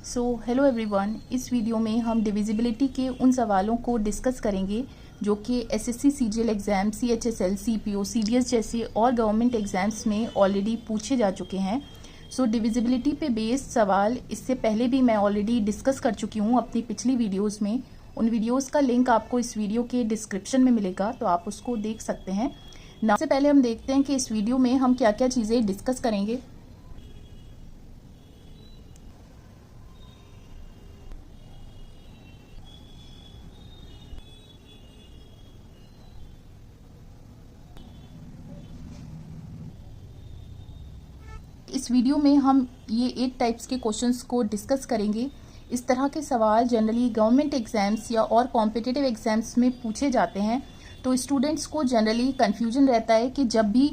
Hello everyone, इस video में हम डिविजिबिलिटी के उन सवालों को डिस्कस करेंगे जो कि SSC CGL exam, CHSL, CPO, CDS जैसे और गवर्नमेंट एग्ज़ाम्स में ऑलरेडी पूछे जा चुके हैं। डिविजिबिलिटी पे बेस्ड सवाल इससे पहले भी मैं ऑलरेडी डिस्कस कर चुकी हूँ अपनी पिछली वीडियोज़ में। उन वीडियोज़ का लिंक आपको इस वीडियो के डिस्क्रिप्शन में मिलेगा, तो आप उसको देख सकते हैं। सबसे पहले हम देखते हैं कि इस वीडियो में हम क्या क्या चीज़ें डिस्कस करेंगे। इस वीडियो में हम ये 8 टाइप्स के क्वेश्चंस को डिस्कस करेंगे। इस तरह के सवाल जनरली गवर्नमेंट एग्जाम्स या और कॉम्पिटिटिव एग्जाम्स में पूछे जाते हैं, तो स्टूडेंट्स को जनरली कन्फ्यूजन रहता है कि जब भी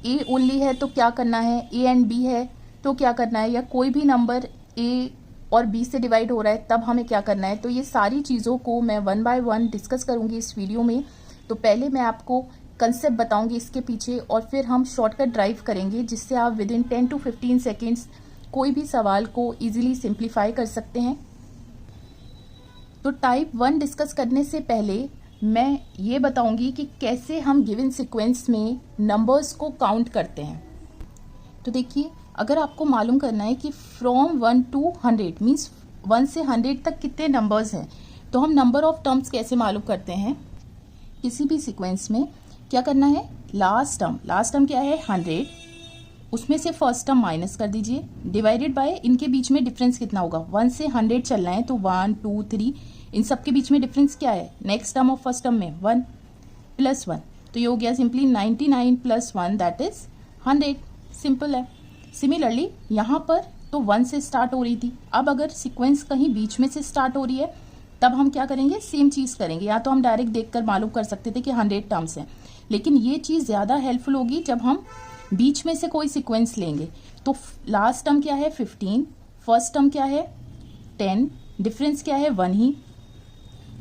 ए ओनली है तो क्या करना है, ए एंड बी है तो क्या करना है, या कोई भी नंबर ए और बी से डिवाइड हो रहा है तब हमें क्या करना है। तो ये सारी चीज़ों को मैं 1 बाय 1 डिस्कस करूँगी इस वीडियो में। तो पहले मैं आपको कंसेप्ट बताऊंगी इसके पीछे, और फिर हम शॉर्टकट ड्राइव करेंगे जिससे आप विद इन 10 to 15 सेकेंड्स कोई भी सवाल को इजीली सिंप्लीफाई कर सकते हैं। तो टाइप 1 डिस्कस करने से पहले मैं ये बताऊंगी कि कैसे हम गिवन सीक्वेंस में नंबर्स को काउंट करते हैं। तो देखिए, अगर आपको मालूम करना है कि फ्रॉम 1 to 100 मीन्स 1 से 100 तक कितने नंबर्स हैं, तो हम नंबर ऑफ टर्म्स कैसे मालूम करते हैं। किसी भी सीक्वेंस में क्या करना है, लास्ट टर्म क्या है 100, उसमें से फर्स्ट टर्म माइनस कर दीजिए, डिवाइडेड बाय इनके बीच में डिफरेंस कितना होगा, 1 से 100 चलना है तो 1 2 3, इन सब के बीच में डिफरेंस क्या है, नेक्स्ट टर्म और फर्स्ट टर्म में 1 प्लस 1, तो ये हो गया simply 99 plus 1 that is 100। Simple है। सिमिलरली यहाँ पर तो 1 से स्टार्ट हो रही थी, अब अगर सीक्वेंस कहीं बीच में से स्टार्ट हो रही है तब हम क्या करेंगे, सेम चीज़ करेंगे। या तो हम डायरेक्ट देखकर मालूम कर सकते थे कि 100 टर्म्स हैं, लेकिन ये चीज़ ज़्यादा हेल्पफुल होगी जब हम बीच में से कोई सीक्वेंस लेंगे। तो लास्ट टर्म क्या है 15, फर्स्ट टर्म क्या है 10, डिफरेंस क्या है 1 ही,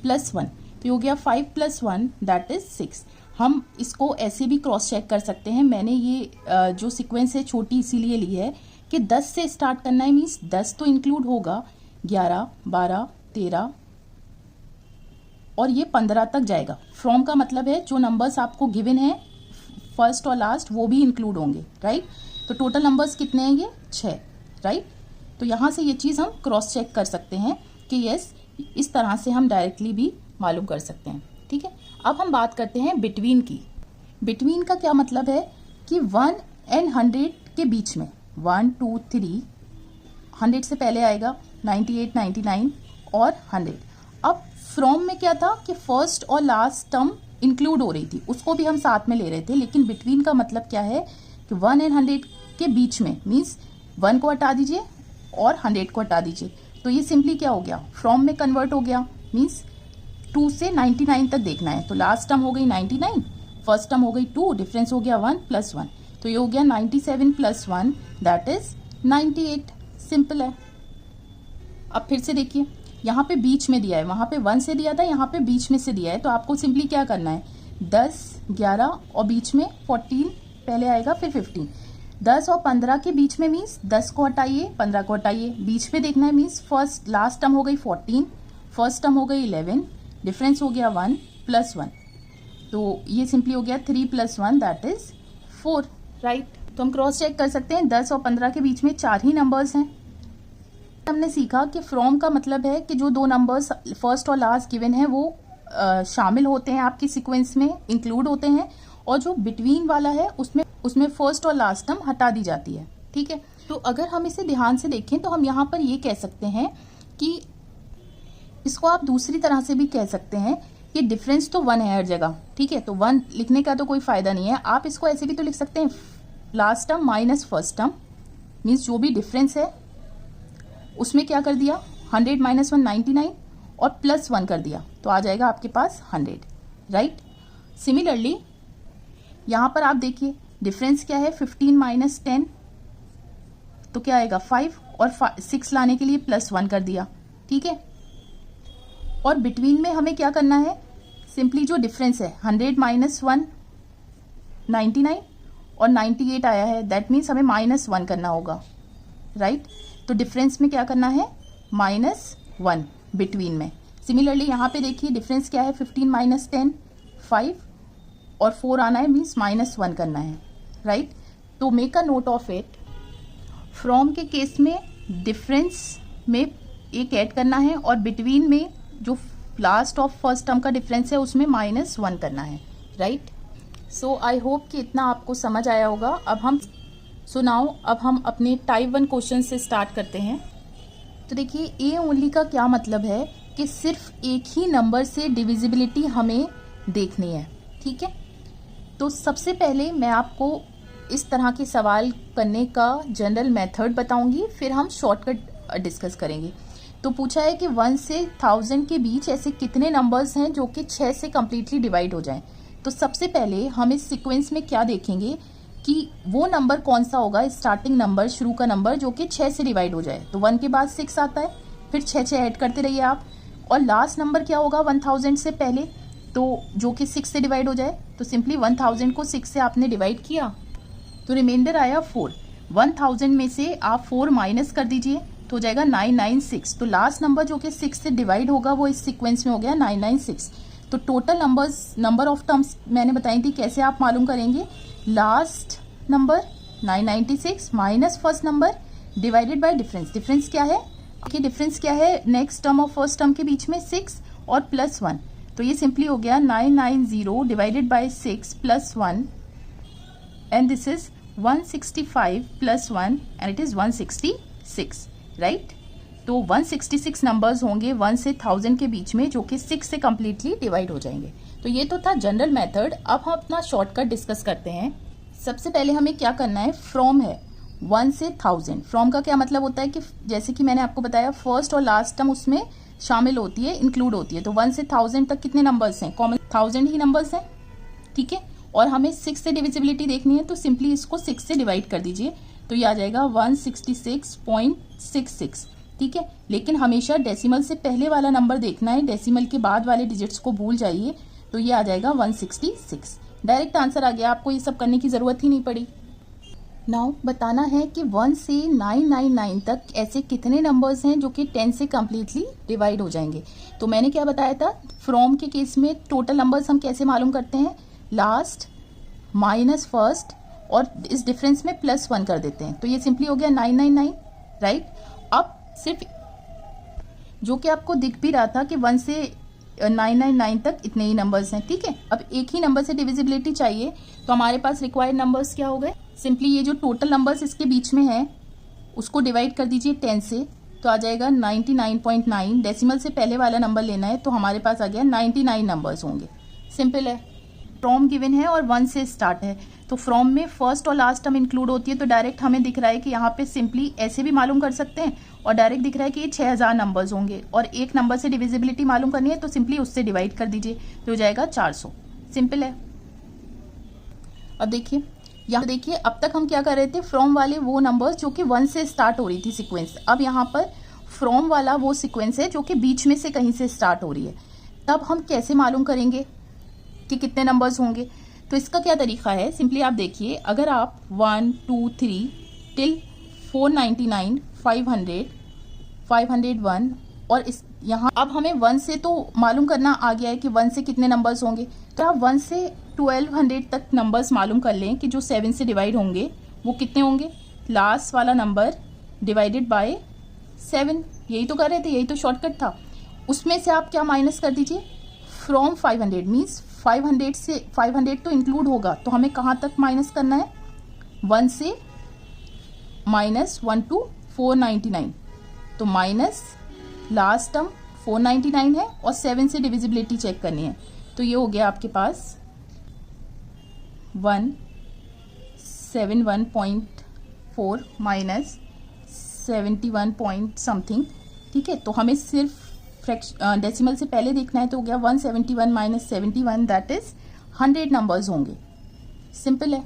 प्लस 1, तो हो गया 5 प्लस 1 दैट इज 6। हम इसको ऐसे भी क्रॉस चेक कर सकते हैं। मैंने ये जो सीक्वेंस है छोटी इसीलिए ली है कि 10 से स्टार्ट करना है, मीन्स 10 तो इंक्लूड होगा, 11 12 13 और ये 15 तक जाएगा। फ्रॉम का मतलब है जो नंबर्स आपको गिवन है फर्स्ट और लास्ट वो भी इंक्लूड होंगे, राइट। तो टोटल नंबर्स कितने हैं, ये 6, राइट। तो यहाँ से ये चीज़ हम क्रॉस चेक कर सकते हैं कि यस, इस तरह से हम डायरेक्टली भी मालूम कर सकते हैं, ठीक है। अब हम बात करते हैं बिटवीन की। बिटवीन का क्या मतलब है कि 1 and 100 के बीच में 1 2 3, 100 से पहले आएगा 98 99 और 100। अब फ्रॉम में क्या था कि फर्स्ट और लास्ट टर्म इंक्लूड हो रही थी, उसको भी हम साथ में ले रहे थे, लेकिन बिटवीन का मतलब क्या है कि 1 and 100 के बीच में, मीन्स 1 को हटा दीजिए और 100 को हटा दीजिए, तो ये सिंपली क्या हो गया, फ्रॉम में कन्वर्ट हो गया। मीन्स 2 से 99 तक देखना है, तो लास्ट टर्म हो गई 99, फर्स्ट टर्म हो गई 2, डिफरेंस हो गया 1 प्लस 1, तो ये हो गया 97 प्लस 1 दैट इज 98। सिंपल है। अब फिर से देखिए, यहाँ पे बीच में दिया है, वहाँ पे 1 से दिया था, यहाँ पे बीच में से दिया है, तो आपको सिंपली क्या करना है, 10 11 और बीच में 14 पहले आएगा, फिर 15। 10 और 15 के बीच में मीन्स 10 को हटाइए 15 को हटाइए, बीच में देखना है, मीन्स फर्स्ट लास्ट टर्म हो गई 14, फर्स्ट टर्म हो गई 11, डिफरेंस हो गया 1 प्लस 1, तो ये सिंपली हो गया 3 प्लस 1 दैट इज 4, राइट। तो हम क्रॉस चेक कर सकते हैं, 10 और 15 के बीच में 4 ही नंबर्स हैं। हमने सीखा कि फ्रॉम का मतलब है कि जो दो नंबर्स फर्स्ट और लास्ट गिवन है वो शामिल होते हैं आपकी सीक्वेंस में, इंक्लूड होते हैं, और जो बिटवीन वाला है उसमें फर्स्ट और लास्ट टर्म हटा दी जाती है, ठीक है। तो अगर हम इसे ध्यान से देखें तो हम यहाँ पर ये कह सकते हैं कि इसको आप दूसरी तरह से भी कह सकते हैं कि डिफरेंस तो 1 है हर जगह, ठीक है। तो 1 लिखने का तो कोई फायदा नहीं है, आप इसको ऐसे भी तो लिख सकते हैं, last term minus first term, means जो भी डिफरेंस है उसमें क्या कर दिया, 100 माइनस 1 99 और प्लस 1 कर दिया, तो आ जाएगा आपके पास 100, राइट। सिमिलरली यहाँ पर आप देखिए डिफरेंस क्या है, 15 माइनस 10 तो क्या आएगा 5, और 6 लाने के लिए प्लस 1 कर दिया, ठीक है। और बिटवीन में हमें क्या करना है, सिंपली जो डिफरेंस है 100 माइनस 1 99 और 98 आया है, दैट मीन्स हमें -1 करना होगा, राइट। तो डिफरेंस में क्या करना है, -1 बिटवीन में। सिमिलरली यहाँ पे देखिए डिफरेंस क्या है, 15 - 10 5 और 4 आना है, मीन्स -1 करना है, राइट। तो make a note of it. From के केस में डिफरेंस में एक ऐड करना है और बिटवीन में जो लास्ट ऑफ फर्स्ट टर्म का डिफरेंस है उसमें -1 करना है, राइट। सो आई होप कि इतना आपको समझ आया होगा। अब हम अपने टाइप 1 क्वेश्चन से स्टार्ट करते हैं। तो देखिए ए ओनली का क्या मतलब है कि सिर्फ एक ही नंबर से डिविजिबिलिटी हमें देखनी है, ठीक है। तो सबसे पहले मैं आपको इस तरह के सवाल करने का जनरल मेथड बताऊंगी, फिर हम शॉर्टकट डिस्कस करेंगे। तो पूछा है कि 1 से 1000 के बीच ऐसे कितने नंबर्स हैं जो कि 6 से कम्प्लीटली डिवाइड हो जाएं। तो सबसे पहले हम इस सीक्वेंस में क्या देखेंगे कि वो नंबर कौन सा होगा, स्टार्टिंग नंबर, शुरू का नंबर जो कि 6 से डिवाइड हो जाए। तो 1 के बाद 6 आता है, फिर 6 ऐड करते रहिए आप। और लास्ट नंबर क्या होगा 1000 से पहले, तो जो कि 6 से डिवाइड हो जाए। तो सिंपली 1000 को 6 से आपने डिवाइड किया तो रिमाइंडर आया 4। 1000 में से आप 4 माइनस कर दीजिए तो हो जाएगा 996। तो लास्ट नंबर जो कि 6 से डिवाइड होगा वो इस सीक्वेंस में हो गया 996। तो टोटल नंबर ऑफ टर्म्स मैंने बताई थी कैसे आप मालूम करेंगे। Last number 996 minus first number divided by difference. Difference क्या है कि डिफरेंस क्या है नेक्स्ट टर्म और फर्स्ट टर्म के बीच में 6 और +1। तो ये सिंपली हो गया 990 divided by 6 +1 and this is 165 +1 and it is 166, right. तो 166 नंबर्स होंगे 1 से 1000 के बीच में जो कि 6 से कम्प्लीटली डिवाइड हो जाएंगे। तो ये तो था जनरल मेथड। अब हम अपना शॉर्टकट डिस्कस करते हैं। सबसे पहले हमें क्या करना है, फ्रॉम है 1 से 1000। फ्रॉम का क्या मतलब होता है कि जैसे कि मैंने आपको बताया फर्स्ट और लास्ट टर्म उसमें शामिल होती है, इंक्लूड होती है। तो 1 से 1000 तक कितने नंबर्स हैं, कॉमन 1000 ही नंबर्स हैं, ठीक है। और हमें 6 से डिविजिबिलिटी देखनी है तो सिंपली इसको 6 से डिवाइड कर दीजिए तो ये आ जाएगा 166.66, ठीक है। लेकिन हमेशा डेसिमल से पहले वाला नंबर देखना है, डेसिमल के बाद वाले डिजिट्स को भूल जाइए। तो ये आ जाएगा 166। डायरेक्ट आंसर आ गया, आपको ये सब करने की ज़रूरत ही नहीं पड़ी। नाउ बताना है कि 1 से 999 तक ऐसे कितने नंबर्स हैं जो कि 10 से कम्प्लीटली डिवाइड हो जाएंगे। तो मैंने क्या बताया था, फ्रॉम के केस में टोटल नंबर्स हम कैसे मालूम करते हैं, लास्ट माइनस फर्स्ट और इस डिफरेंस में +1 कर देते हैं। तो ये सिंपली हो गया 999, राइट। अब सिर्फ जो कि आपको दिख भी रहा था कि 1 से 999 तक इतने ही नंबर्स हैं, ठीक है। अब एक ही नंबर से डिविजिबिलिटी चाहिए तो हमारे पास रिक्वायर्ड नंबर्स क्या हो गए, सिंपली ये जो टोटल नंबर्स इसके बीच में हैं उसको डिवाइड कर दीजिए 10 से तो आ जाएगा 99.9। डेसिमल से पहले वाला नंबर लेना है तो हमारे पास आ गया 99 नंबर्स होंगे। सिंपल है। फ्रॉम गिवन है और 1 से स्टार्ट है तो फ्रॉम में फर्स्ट और लास्ट टर्म इंक्लूड होती है। तो डायरेक्ट हमें दिख रहा है कि यहाँ पे सिंपली ऐसे भी मालूम कर सकते हैं और डायरेक्ट दिख रहा है कि ये 6000 नंबर्स होंगे और एक नंबर से डिविजिबिलिटी मालूम करनी है तो सिंपली उससे डिवाइड कर दीजिए तो हो जाएगा 400। सिंपल है। अब देखिए यहाँ देखिए अब तक हम क्या कर रहे थे, फ्रॉम वाले वो नंबर्स जो कि 1 से स्टार्ट हो रही थी सीक्वेंस। अब यहाँ पर फ्रॉम वाला वो सीक्वेंस है जो कि बीच में से कहीं से स्टार्ट हो रही है। तब हम कैसे मालूम करेंगे कि कितने नंबर्स होंगे। तो इसका क्या तरीका है, सिंपली आप देखिए अगर आप 1 2 3 टिल 499 500 501 और इस यहाँ अब हमें 1 से तो मालूम करना आ गया है कि 1 से कितने नंबर्स होंगे। तो आप 1 से 1200 तक नंबर्स मालूम कर लें कि जो 7 से डिवाइड होंगे वो कितने होंगे, लास्ट वाला नंबर डिवाइडेड बाय 7। यही तो कर रहे थे, यही तो शॉर्टकट था। उसमें से आप क्या माइनस कर दीजिए, फ्रॉम 500 मीन्स 500 से 500 तो इंक्लूड होगा तो हमें कहाँ तक माइनस करना है, 1 से -1 to 499। तो माइनस लास्ट टर्म 499 है और 7 से डिविजिबिलिटी चेक करनी है तो ये हो गया आपके पास 171.4 माइनस 71 पॉइंट समथिंग, ठीक है। तो हमें सिर्फ डेसिमल से पहले देखना है तो हो गया 171 माइनस 71 दैट इज 100 नंबर्स होंगे। सिंपल है।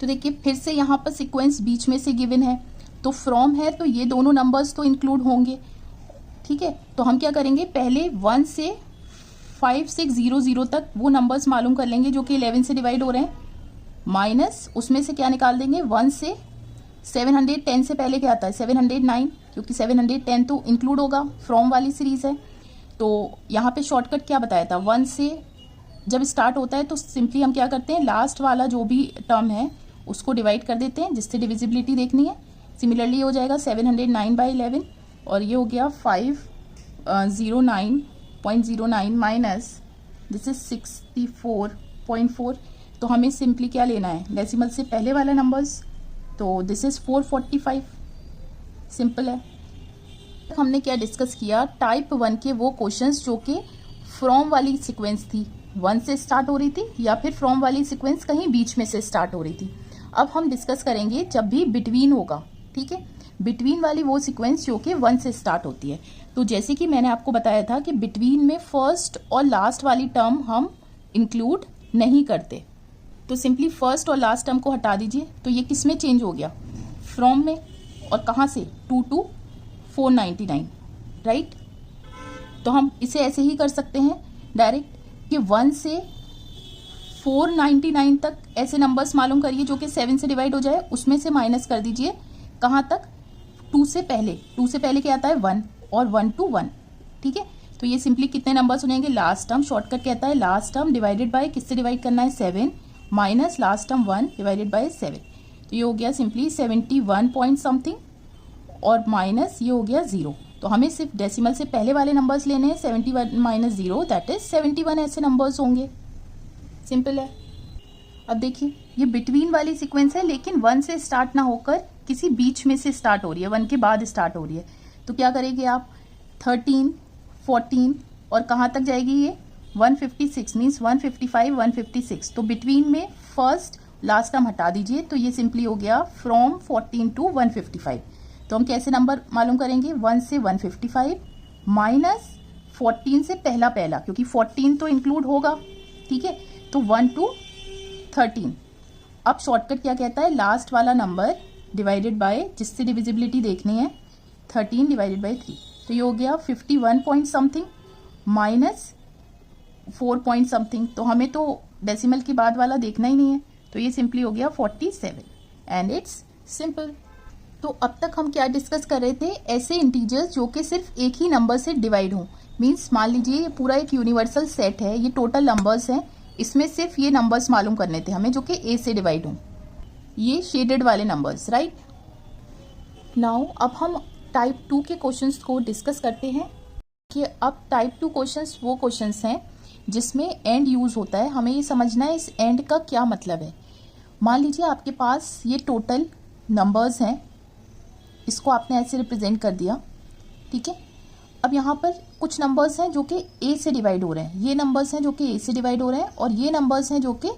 तो देखिए फिर से यहाँ पर सीक्वेंस बीच में से गिवन है तो फ्रॉम है तो ये दोनों नंबर्स तो इंक्लूड होंगे, ठीक है। तो हम क्या करेंगे, पहले 1 से 5600 तक वो नंबर्स मालूम कर लेंगे जो कि 11 से डिवाइड हो रहे हैं, माइनस उसमें से क्या निकाल देंगे 1 से 710 से पहले क्या आता है 709, क्योंकि 710 तो इंक्लूड होगा, फ्रॉम वाली सीरीज़ है। तो यहाँ पे शॉर्टकट क्या बताया था, 1 से जब स्टार्ट होता है तो सिंपली हम क्या करते हैं, लास्ट वाला जो भी टर्म है उसको डिवाइड कर देते हैं जिससे डिविजिबिलिटी देखनी है। सिमिलरली हो जाएगा 709/11 और ये हो गया 509.09 माइनस दिस इज 64.4। तो हमें सिंपली क्या लेना है, डेसिमल से पहले वाला नंबर्स, तो दिस इज 445। सिंपल है। हमने क्या डिस्कस किया, टाइप 1 के वो क्वेश्चंस जो कि फ्रॉम वाली सीक्वेंस थी, 1 से स्टार्ट हो रही थी, या फिर फ्रॉम वाली सीक्वेंस कहीं बीच में से स्टार्ट हो रही थी। अब हम डिस्कस करेंगे जब भी बिटवीन होगा, ठीक है, बिटवीन वाली वो सीक्वेंस जो कि 1 से स्टार्ट होती है। तो जैसे कि मैंने आपको बताया था कि बिटवीन में फर्स्ट और लास्ट वाली टर्म हम इंक्लूड नहीं करते, तो सिंपली फर्स्ट और लास्ट टर्म को हटा दीजिए। तो ये किस में चेंज हो गया, फ्रॉम में, और कहाँ से, 2 to 499, राइट। तो हम इसे ऐसे ही कर सकते हैं डायरेक्ट कि 1 से 499 तक ऐसे नंबर्स मालूम करिए जो कि 7 से डिवाइड हो जाए, उसमें से माइनस कर दीजिए कहाँ तक, 2 से पहले। 2 से पहले क्या आता है 1, और 1 to 1, ठीक है। तो ये सिंपली कितने नंबर्स हो जाएंगे, लास्ट टर्म, शॉर्टकट कहता है लास्ट टर्म डिवाइडेड बाय, किससे डिवाइड करना है 7, minus last term 1 divided by 7। तो ये हो गया सिंपली 71 पॉइंट समथिंग, और माइनस ये हो गया 0। तो हमें सिर्फ डेसिमल से पहले वाले नंबर्स लेने हैं, 71 माइनस 0 दैट इज 71 ऐसे नंबर्स होंगे। सिंपल है। अब देखिए ये बिटवीन वाली सीक्वेंस है, लेकिन 1 से स्टार्ट ना होकर किसी बीच में से स्टार्ट हो रही है, 1 के बाद स्टार्ट हो रही है। तो क्या करेंगे आप, 13, 14 और कहाँ तक जाएगी ये 156, मीन्स 155, 156। तो बिटवीन में फर्स्ट लास्ट टर्म हटा दीजिए, तो ये सिंपली हो गया फ्रॉम 14 to 155। तो हम कैसे नंबर मालूम करेंगे, 1 से 155 माइनस 14 से पहला, क्योंकि 14 तो इंक्लूड होगा, ठीक है। तो 1 to 13। अब शॉर्टकट क्या कहता है, लास्ट वाला नंबर डिवाइडेड बाय, जिससे डिविजिबिलिटी देखनी है, 13 डिवाइडेड बाय 3। तो ये हो गया 51 point something minus 4 point something. तो हमें तो डेसिमल के बाद वाला देखना ही नहीं है, तो ये सिंपली हो गया 47 एंड इट्स सिंपल। तो अब तक हम क्या डिस्कस कर रहे थे, ऐसे इंटीजर्स जो कि सिर्फ एक ही नंबर से डिवाइड हों। मीन्स मान लीजिए ये पूरा एक यूनिवर्सल सेट है, ये टोटल नंबर्स हैं, इसमें सिर्फ ये नंबर्स मालूम करने थे हमें जो कि ए से डिवाइड हों, ये शेडेड वाले नंबर्स, राइट। नाउ अब हम टाइप 2 के क्वेश्चंस को डिस्कस करते हैं कि अब टाइप 2 क्वेश्चंस वो क्वेश्चंस हैं जिसमें एंड यूज होता है। हमें ये समझना है इस एंड का क्या मतलब है। मान लीजिए आपके पास ये टोटल नंबर्स हैं, इसको आपने ऐसे रिप्रेजेंट कर दिया, ठीक है। अब यहाँ पर कुछ नंबर्स हैं जो कि ए से डिवाइड हो रहे हैं, ये नंबर्स हैं जो कि ए से डिवाइड हो रहे हैं, और ये नंबर्स हैं जो कि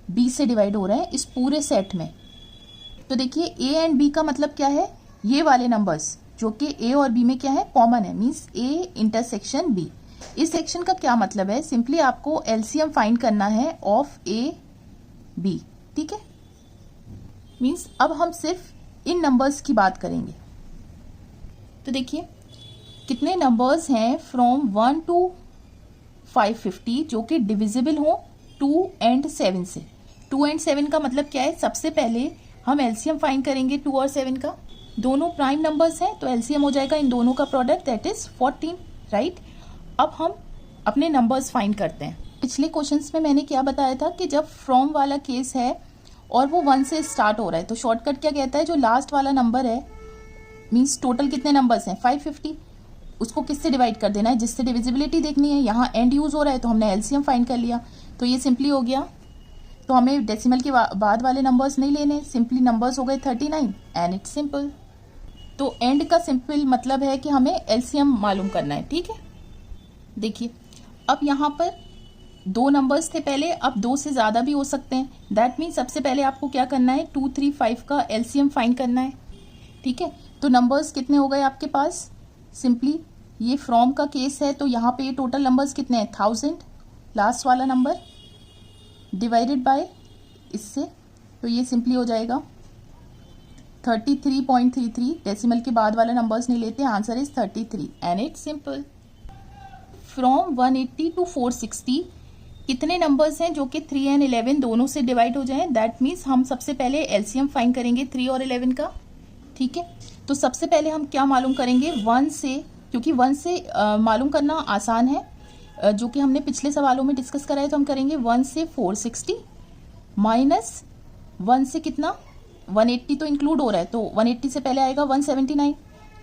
बी से डिवाइड हो रहे हैं इस पूरे सेट में। तो देखिए ए एंड बी का मतलब क्या है, ये वाले नंबर्स जो कि ए और बी में क्या है, कॉमन है, मीन्स ए इंटरसेक्शन बी। इस सेक्शन का क्या मतलब है, सिंपली आपको एलसीएम फाइंड करना है ऑफ ए बी, ठीक है। मीन्स अब हम सिर्फ इन नंबर्स की बात करेंगे। तो देखिए कितने नंबर्स हैं फ्रॉम 1 to 550 जो कि डिविजिबल हो 2 and 7 से। 2 and 7 का मतलब क्या है, सबसे पहले हम एलसीएम फाइंड करेंगे 2 और 7 का। दोनों प्राइम नंबर्स हैं तो एलसीएम हो जाएगा इन दोनों का प्रोडक्ट, दैट इज 14, राइट। अब हम अपने नंबर्स फाइंड करते हैं। पिछले क्वेश्चंस में मैंने क्या बताया था कि जब फ्रॉम वाला केस है और वो 1 से स्टार्ट हो रहा है, तो शॉर्टकट क्या कहता है, जो लास्ट वाला नंबर है, मीन्स टोटल कितने नंबर्स हैं 550, उसको किससे डिवाइड कर देना है, जिससे डिविजिबिलिटी देखनी है। यहाँ एंड यूज हो रहा है तो हमने एलसीएम फाइंड कर लिया, तो ये सिंपली हो गया। तो हमें डेसिमल के बाद वाले नंबर्स नहीं लेने, सिंपली नंबर्स हो गए 39 एंड इट्स सिंपल। तो एंड का सिंपल मतलब है कि हमें एलसीएम मालूम करना है, ठीक है। देखिए अब यहाँ पर 2 नंबर्स थे पहले, अब 2 से ज़्यादा भी हो सकते हैं। दैट मीन्स सबसे पहले आपको क्या करना है, 2, 3, 5 का एलसीएम फाइंड करना है, ठीक है। तो नंबर्स कितने हो गए आपके पास, सिंपली ये फ्रॉम का केस है तो यहाँ पे ये टोटल नंबर्स कितने हैं 1000, लास्ट वाला नंबर डिवाइडेड बाय इससे, तो ये सिंपली हो जाएगा 33.33। डेसिमल के बाद वाला नंबर्स नहीं लेते, answer is 33 and it's simple. From 180 to 460 कितने नंबर्स हैं जो कि 3 and 11 दोनों से डिवाइड हो जाएं, दैट मीन्स हम सबसे पहले एलसीएम फाइंड करेंगे 3 और 11 का। ठीक है, तो सबसे पहले हम क्या मालूम करेंगे 1 से, क्योंकि 1 से मालूम करना आसान है, जो कि हमने पिछले सवालों में डिस्कस करा है। तो हम करेंगे 1 से 460 माइनस 1 से कितना 180 तो इंक्लूड हो रहा है, तो 180 से पहले आएगा 179।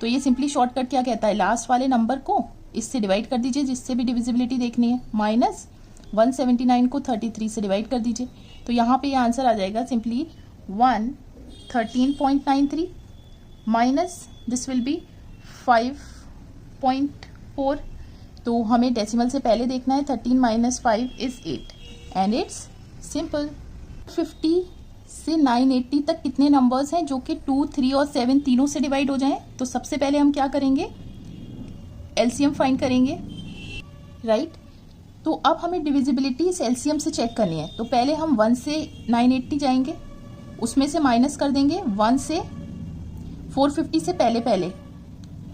तो ये सिंपली शॉर्टकट क्या कहता है, लास्ट वाले नंबर को इससे डिवाइड कर दीजिए जिससे भी डिविजिबिलिटी देखनी है, माइनस 179 को 33 से डिवाइड कर दीजिए। तो यहाँ पे ये आंसर आ जाएगा simply 113.93 minus this will be 5.4। तो हमें डेसिमल से पहले देखना है 13 minus 5 is 8 and it's simple. 50 से 980 तक कितने नंबर्स हैं जो कि 2, 3 और 7 तीनों से डिवाइड हो जाएं? तो सबसे पहले हम क्या करेंगे, एलसीएम फाइंड करेंगे, राइट। तो अब हमें डिविजिबिलिटी इस एलसीएम से चेक करनी है। तो पहले हम 1 से 980 जाएंगे, उसमें से माइनस कर देंगे 1 से 450 से पहले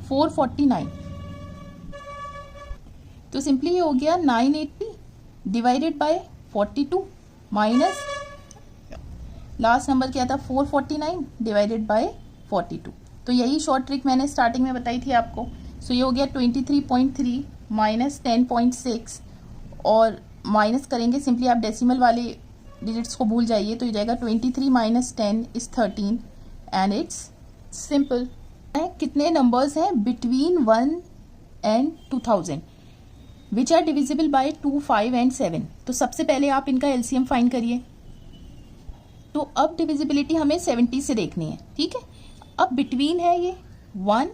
449। तो सिंपली ये हो गया 980 divided by 42 minus last number क्या था 449 डिवाइडेड बाय 42। तो यही शॉर्ट ट्रिक मैंने स्टार्टिंग में बताई थी आपको। सो ये हो गया 23.3 माइनस 10.6 और माइनस करेंगे, सिंपली आप डेसिमल वाले डिजिट्स को भूल जाइए। तो ये जाएगा 23 minus 10 is 13 and it's simple. कितने नंबर्स हैं between 1 and 2000 which are divisible by 2, 5 and 7? तो सबसे पहले आप इनका एलसीएम फाइंड करिए। तो अब डिविजिबिलिटी हमें 70 से देखनी है, ठीक है। अब बिटवीन है ये 1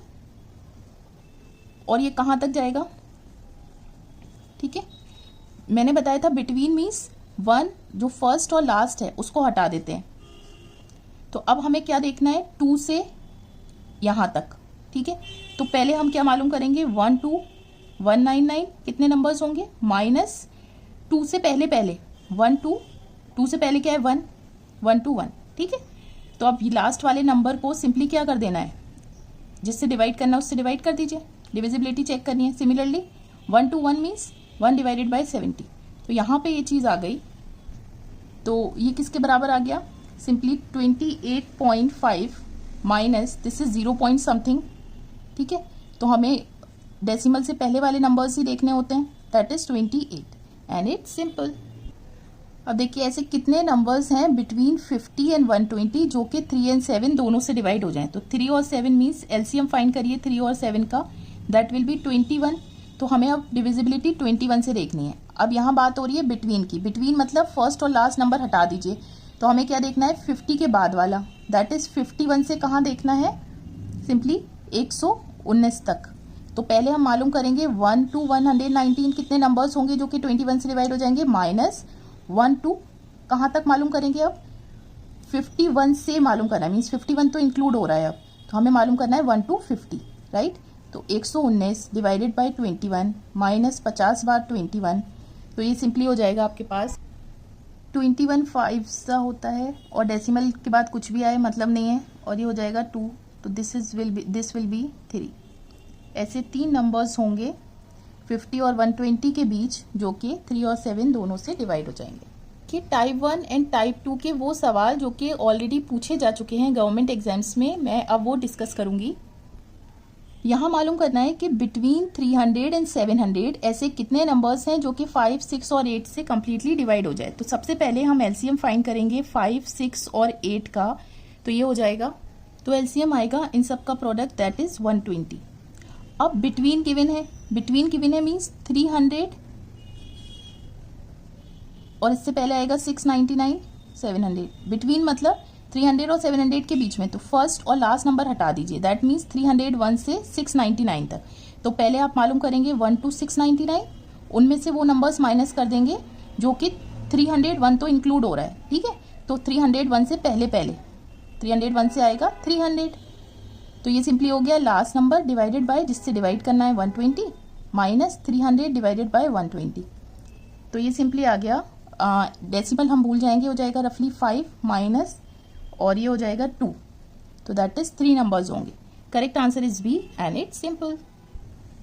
और ये कहाँ तक जाएगा, ठीक है। मैंने बताया था बिटवीन मीन्स 1 जो फर्स्ट और लास्ट है उसको हटा देते हैं। तो अब हमें क्या देखना है 2 से यहाँ तक, ठीक है। तो पहले हम क्या मालूम करेंगे 1 2 199 कितने नंबर्स होंगे, माइनस 2 से पहले 1 2 से पहले क्या है 1 1 2 1, ठीक है। तो अब लास्ट वाले नंबर को सिंपली क्या कर देना है, जिससे डिवाइड करना है उससे डिवाइड कर दीजिए, डिविजिबिलिटी चेक करनी है। Similarly 1 to 1 means 1 divided by 70। तो यहाँ पे ये चीज़ आ गई, तो ये किसके बराबर आ गया, simply 28.5 minus this is 0 point something, ठीक है। तो हमें डेसिमल से पहले वाले नंबर्स ही देखने होते हैं, that is 28 and it's simple. अब देखिए ऐसे कितने नंबर्स हैं बिटवीन 50 एंड 120 जो कि 3 एंड 7 दोनों से डिवाइड हो जाएं। तो 3 और 7 मीन्स एलसीएम फाइंड करिए 3 और 7 का, दैट विल बी 21। तो हमें अब डिविजिबिलिटी 21 से देखनी है। अब यहाँ बात हो रही है बिटवीन की, बिटवीन मतलब फर्स्ट और लास्ट नंबर हटा दीजिए। तो हमें क्या देखना है 50 के बाद वाला, दैट इज 51 से कहाँ देखना है, सिंपली 119 तक। तो पहले हम मालूम करेंगे 1 to 119 कितने नंबर्स होंगे जो कि 21 से डिवाइड हो जाएंगे, माइनस 1 to कहाँ तक मालूम करेंगे, अब 51 से मालूम करना है, मीन्स 51 तो इंक्लूड हो रहा है अब। तो हमें मालूम करना है 1 to 50, राइट। तो 119 डिवाइडेड बाय 21 माइनस 50 बार 21। तो ये सिंपली हो जाएगा आपके पास 21 5 सा होता है और डेसिमल के बाद कुछ भी आए मतलब नहीं है, और ये हो जाएगा 2। तो दिस विल बी 3। ऐसे 3 नंबर्स होंगे 50 और 120 के बीच जो कि 3 और 7 दोनों से डिवाइड हो जाएंगे। कि टाइप 1 एंड टाइप 2 के वो सवाल जो कि ऑलरेडी पूछे जा चुके हैं गवर्नमेंट एग्जाम्स में, मैं अब वो डिस्कस करूंगी। यहाँ मालूम करना है कि बिटवीन 300 एंड 700 ऐसे कितने नंबर्स हैं जो कि 5, 6 और 8 से कम्प्लीटली डिवाइड हो जाए। तो सबसे पहले हम एलसीएम फाइंड करेंगे 5, 6 और 8 का। तो ये हो जाएगा, तो एलसीएम आएगा इन सब का प्रोडक्ट, दैट इज 120। अब बिटवीन गिवन है मीन्स 300 और इससे पहले आएगा 699 700। बिटवीन मतलब 300 और 700 के बीच में, तो फर्स्ट और लास्ट नंबर हटा दीजिए, दैट मीन्स 301 से 699 तक। तो पहले आप मालूम करेंगे 1 to 699, उनमें से वो नंबर्स माइनस कर देंगे जो कि 301 तो इंक्लूड हो रहा है, ठीक है। तो 301 से पहले 301 से आएगा 300। तो ये सिंपली हो गया लास्ट नंबर डिवाइडेड बाय जिससे डिवाइड करना है 120 माइनस 300 डिवाइडेड बाय 120। तो ये सिंपली आ गया, डेसिमल हम भूल जाएंगे, हो जाएगा रफली 5 माइनस और ये हो जाएगा 2। तो दैट इज 3 नंबर्स होंगे। Correct answer is B and it's simple.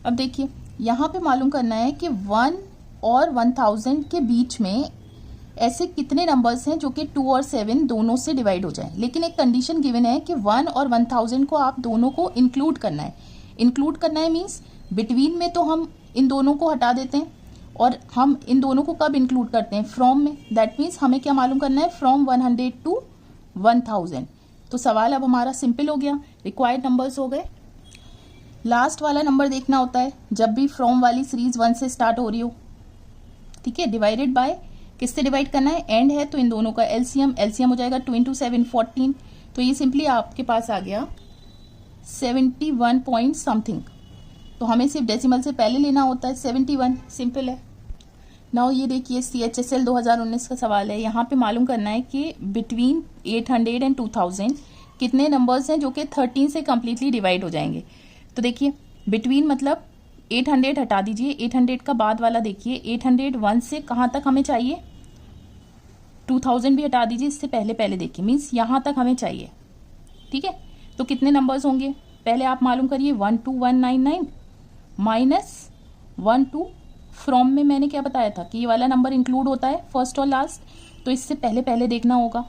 अब देखिए यहाँ पे मालूम करना है कि 1 और 1000 के बीच में ऐसे कितने नंबर्स हैं जो कि 2 और 7 दोनों से डिवाइड हो जाएं। लेकिन एक कंडीशन गिवन है कि 1 और 1000 को आप दोनों को इंक्लूड करना है। इंक्लूड करना है मीन्स बिटवीन में तो हम इन दोनों को हटा देते हैं, और हम इन दोनों को कब इंक्लूड करते हैं? फ्रॉम में। दैट मीन्स हमें क्या मालूम करना है? From 100 to 1000। तो सवाल अब हमारा सिंपल हो गया, रिक्वायर्ड नंबर्स हो गए। लास्ट वाला नंबर देखना होता है जब भी फ्रॉम वाली सीरीज 1 से स्टार्ट हो रही हो, ठीक है। डिवाइडेड बाय, किससे डिवाइड करना है? एंड है तो इन दोनों का एलसीएम हो जाएगा 2 × 7 14। तो ये सिंपली आपके पास आ गया 71 पॉइंट समथिंग। तो हमें सिर्फ डेसिमल से पहले लेना होता है 71, सिंपल है। नाउ ये देखिए CHSL 2019 का सवाल है। यहाँ पे मालूम करना है कि बिटवीन 800 एंड 2000 कितने नंबर्स हैं जो कि 13 से कम्प्लीटली डिवाइड हो जाएंगे। तो देखिए बिटवीन मतलब 800 हटा दीजिए, 800 का बाद वाला देखिए, 801 से कहाँ तक हमें चाहिए? 2000 भी हटा दीजिए, इससे पहले पहले देखिए, मीन्स यहाँ तक हमें चाहिए, ठीक है। तो कितने नंबर्स होंगे? पहले आप मालूम करिए 12199 माइनस 12। फ्रॉम में मैंने क्या बताया था कि ये वाला नंबर इंक्लूड होता है फर्स्ट और लास्ट, तो इससे पहले पहले देखना होगा,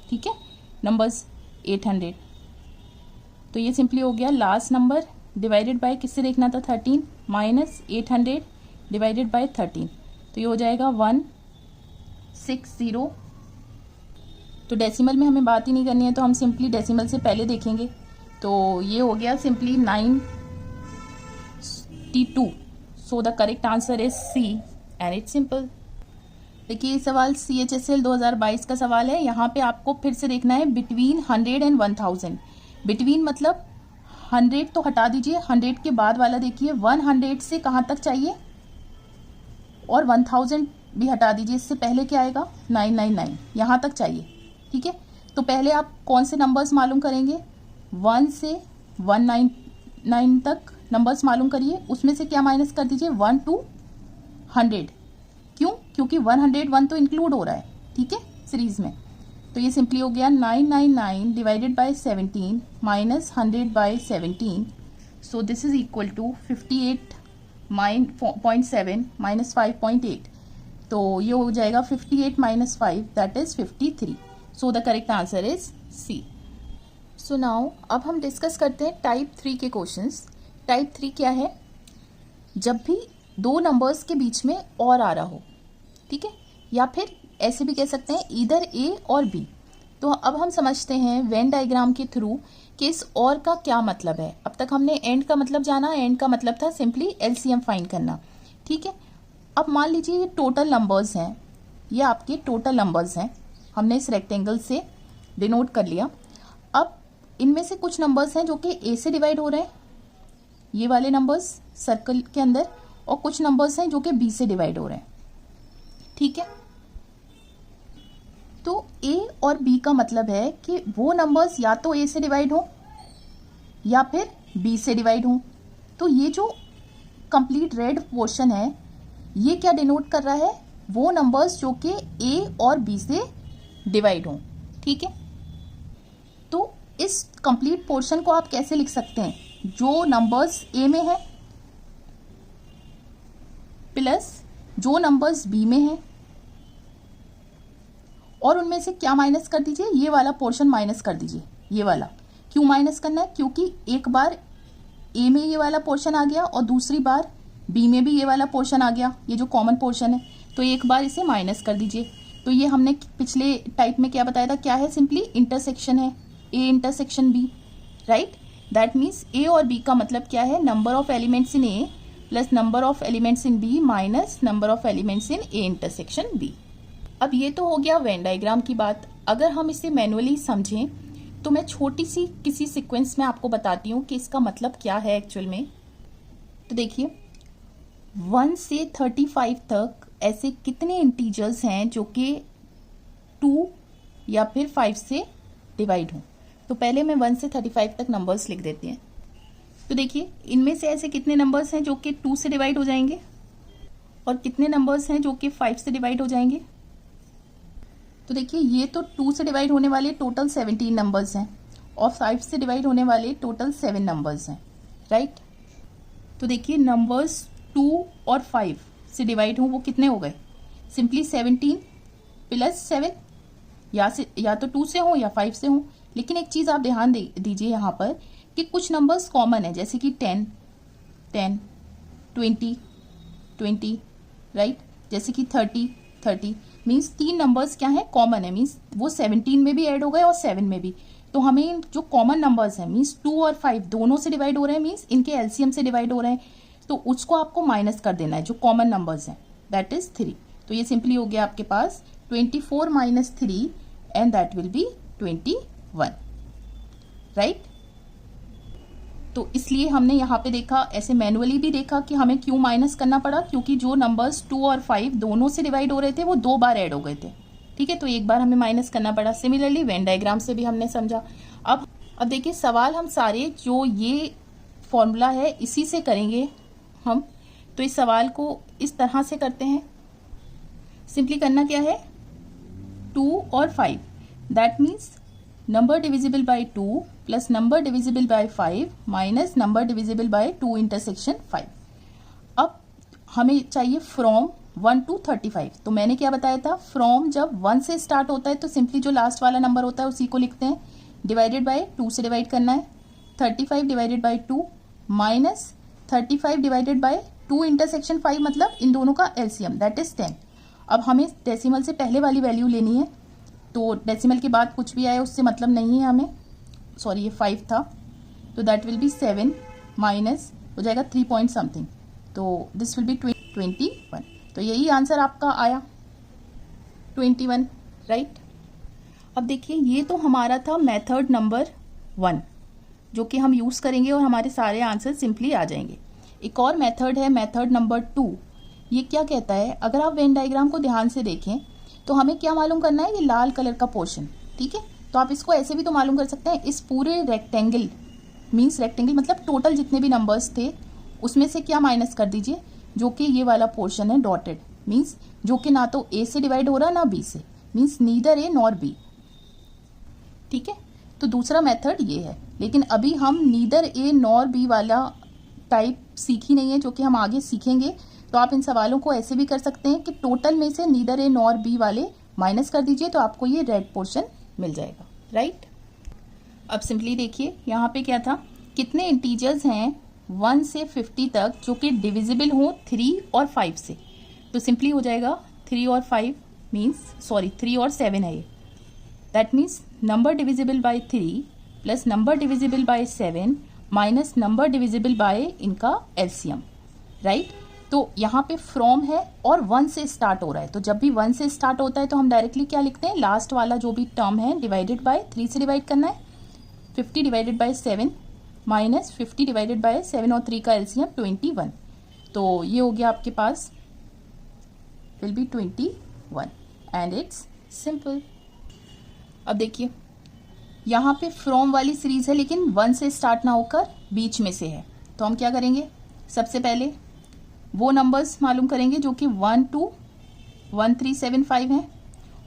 ठीक है। नंबर्स 800, तो ये सिंपली हो गया लास्ट नंबर डिवाइडेड बाय किससे देखना था? 13 माइनस 800 डिवाइडेड बाय 13, तो ये हो जाएगा 160। तो डेसिमल में हमें बात ही नहीं करनी है, तो हम सिंपली डेसिमल से पहले देखेंगे। तो ये हो गया simply 92। So the correct answer is C and it's simple. देखिए ये सवाल CHSL 2022 का सवाल है। यहाँ पे आपको फिर से देखना है बिटवीन 100 एंड 1000। बिटवीन मतलब 100 तो हटा दीजिए, 100 के बाद वाला देखिए 100 से कहाँ तक चाहिए, और 1000 भी हटा दीजिए, इससे पहले क्या आएगा? 999, यहाँ तक चाहिए, ठीक है। तो पहले आप कौन से नंबर्स मालूम करेंगे? 1 से 199 तक नंबर्स मालूम करिए, उसमें से क्या माइनस कर दीजिए? 1 to 100। क्यों? क्योंकि 101 तो इंक्लूड हो रहा है, ठीक है, सीरीज में। तो ये सिंपली हो गया 999 divided by 17 minus 100 by 17। So this is equal to 58.7 minus 5.8। तो ये हो जाएगा 58 minus 5, that is 53। So the correct answer is C. So now अब हम डिस्कस करते हैं टाइप 3 के क्वेश्चंस। टाइप 3 क्या है? जब भी दो नंबर्स के बीच में और आ रहा हो, ठीक है, या फिर ऐसे भी कह सकते हैं इधर ए और बी। तो अब हम समझते हैं वेन डायग्राम के थ्रू कि इस और का क्या मतलब है। अब तक हमने एंड का मतलब जाना, एंड का मतलब था सिंपली एलसीएम फाइंड करना, ठीक है। अब मान लीजिए ये टोटल नंबर्स हैं, ये आपके टोटल नंबर्स हैं, हमने इस रेक्टेंगल से डिनोट कर लिया। अब इनमें से कुछ नंबर्स हैं जो कि ए से डिवाइड हो रहे हैं, ये वाले नंबर्स सर्कल के अंदर, और कुछ नंबर्स हैं जो कि बी से डिवाइड हो रहे हैं, ठीक है। तो ए और बी का मतलब है कि वो नंबर्स या तो ए से डिवाइड हो या फिर बी से डिवाइड हो। तो ये जो कंप्लीट रेड पोर्शन है ये क्या डिनोट कर रहा है? वो नंबर्स जो कि ए और बी से डिवाइड हो, ठीक है। तो इस कंप्लीट पोर्शन को आप कैसे लिख सकते हैं? जो नंबर्स ए में है प्लस जो नंबर्स बी में है, और उनमें से क्या माइनस कर दीजिए? ये वाला पोर्शन माइनस कर दीजिए। ये वाला क्यों माइनस करना है? क्योंकि एक बार ए में ये वाला पोर्शन आ गया और दूसरी बार बी में भी ये वाला पोर्शन आ गया, ये जो कॉमन पोर्शन है, तो एक बार इसे माइनस कर दीजिए। तो ये हमने पिछले टाइप में क्या बताया था? क्या है? सिंपली इंटरसेक्शन है, A intersection B, right. That means A और बी का मतलब क्या है? Number of elements in A plus number of elements in B minus number of elements in A intersection B. अब ये तो हो गया वेन डायग्राम की बात। अगर हम इसे मैनुअली समझें तो मैं छोटी सी किसी सीक्वेंस में आपको बताती हूँ कि इसका मतलब क्या है एक्चुअल में। तो देखिए 1 से 35 तक ऐसे कितने इंटीजर्स हैं जो कि 2 या फिर 5 से डिवाइड हों। तो पहले मैं 1 से 35 तक नंबर्स लिख देती हैं। तो देखिए इनमें से ऐसे कितने नंबर्स हैं जो कि 2 से डिवाइड हो जाएंगे, और कितने नंबर्स हैं जो कि 5 से डिवाइड हो जाएंगे। तो देखिए ये तो 2 से डिवाइड होने वाले टोटल 17 नंबर्स हैं, और 5 से डिवाइड होने वाले टोटल 7 नंबर्स हैं, राइट। तो देखिए नंबर्स 2 और 5 से डिवाइड हों वो कितने हो गए? सिंपली 17 प्लस 7, या तो 2 से हो या 5 से हो। लेकिन एक चीज़ आप ध्यान दीजिए यहाँ पर कि कुछ नंबर्स कॉमन है, जैसे कि 10, 20, 20, राइट, जैसे कि 30 मीन्स 3 नंबर्स क्या है, कॉमन है, मीन्स वो 17 में भी ऐड हो गए और 7 में भी। तो हमें जो कॉमन नंबर्स हैं मीन्स 2 और 5 दोनों से डिवाइड हो रहे हैं, मीन्स इनके एलसीएम से डिवाइड हो रहे हैं, तो उसको आपको माइनस कर देना है जो कॉमन नंबर्स हैं, दैट इज 3। तो ये सिंपली हो गया आपके पास 24 minus 3 and that will be 21, right. तो इसलिए हमने यहाँ पे देखा, ऐसे मैनुअली भी देखा कि हमें क्यों माइनस करना पड़ा, क्योंकि जो नंबर्स 2 और 5 दोनों से डिवाइड हो रहे थे वो 2 बार ऐड हो गए थे, ठीक है, तो एक बार हमें माइनस करना पड़ा। सिमिलरली वेन डायग्राम से भी हमने समझा। अब देखिए सवाल हम सारे जो ये फॉर्मूला है इसी से करेंगे हम। तो इस सवाल को इस तरह से करते हैं। सिंपली करना क्या है, 2 और 5, that means number divisible by 2 plus number divisible by 5 minus number divisible by 2 intersection 5। अब हमें चाहिए फ्रॉम 1 to 35। तो मैंने क्या बताया था, फ्रॉम जब 1 से स्टार्ट होता है तो सिंपली जो लास्ट वाला नंबर होता है उसी को लिखते हैं, डिवाइडेड बाय 2 से डिवाइड करना है, 35 divided by 2 minus 35 divided by 2 intersection 5, मतलब इन दोनों का एलसीएम दैट इज 10। अब हमें डेसिमल से पहले वाली वैल्यू लेनी है, तो डेसिमल के बाद कुछ भी आए उससे मतलब नहीं है हमें, सॉरी ये 5 था, तो दैट विल बी 7 माइनस हो जाएगा 3 पॉइंट समथिंग, तो दिस विल बी 21। तो यही आंसर आपका आया 21, राइट। अब देखिए ये तो हमारा था मेथड नंबर 1 जो कि हम यूज़ करेंगे और हमारे सारे आंसर सिंपली आ जाएंगे। एक और मेथड है मेथड नंबर 2। ये क्या कहता है, अगर आप वेन डायग्राम को ध्यान से देखें तो हमें क्या मालूम करना है, ये लाल कलर का पोर्शन, ठीक है। तो आप इसको ऐसे भी तो मालूम कर सकते हैं, इस पूरे रेक्टेंगल, मीन्स रेक्टेंगल मतलब टोटल जितने भी नंबर्स थे उसमें से क्या माइनस कर दीजिए, जो कि ये वाला पोर्शन है डॉटेड, मीन्स जो कि ना तो ए से डिवाइड हो रहा ना बी से, means neither A nor be, ठीक है। तो दूसरा मेथड ये है, लेकिन अभी हम नीदर ए नॉर बी वाला टाइप सीखी नहीं है, जो कि हम आगे सीखेंगे। तो आप इन सवालों को ऐसे भी कर सकते हैं कि टोटल में से नीदर ए नॉर बी वाले माइनस कर दीजिए, तो आपको ये रेड पोर्शन मिल जाएगा, राइट। अब सिंपली देखिए यहाँ पे क्या था, कितने इंटीजर्स हैं 1 से 50 तक जो कि डिविजिबल हो 3 और 5 से। तो सिंपली हो जाएगा 3 और 5 मीन्स, सॉरी 3 और 7 है ये, that means number divisible by 3 plus number divisible by 7 minus number divisible by इनका एलसीएम, राइट। तो यहाँ पे फ्रॉम है और 1 से स्टार्ट हो रहा है, तो जब भी 1 से स्टार्ट होता है तो हम डायरेक्टली क्या लिखते हैं, लास्ट वाला जो भी टर्म है डिवाइडेड बाय 3 से डिवाइड करना है, 50 divided by 7 minus 50 divided by 7 और 3 का एलसीएम 21। तो ये हो गया आपके पास will be 21 and it's simple. अब देखिए यहाँ पे फ्रॉम वाली सीरीज है लेकिन 1 से स्टार्ट ना होकर बीच में से है, तो हम क्या करेंगे, सबसे पहले वो नंबर्स मालूम करेंगे जो कि 1 to 1375 हैं,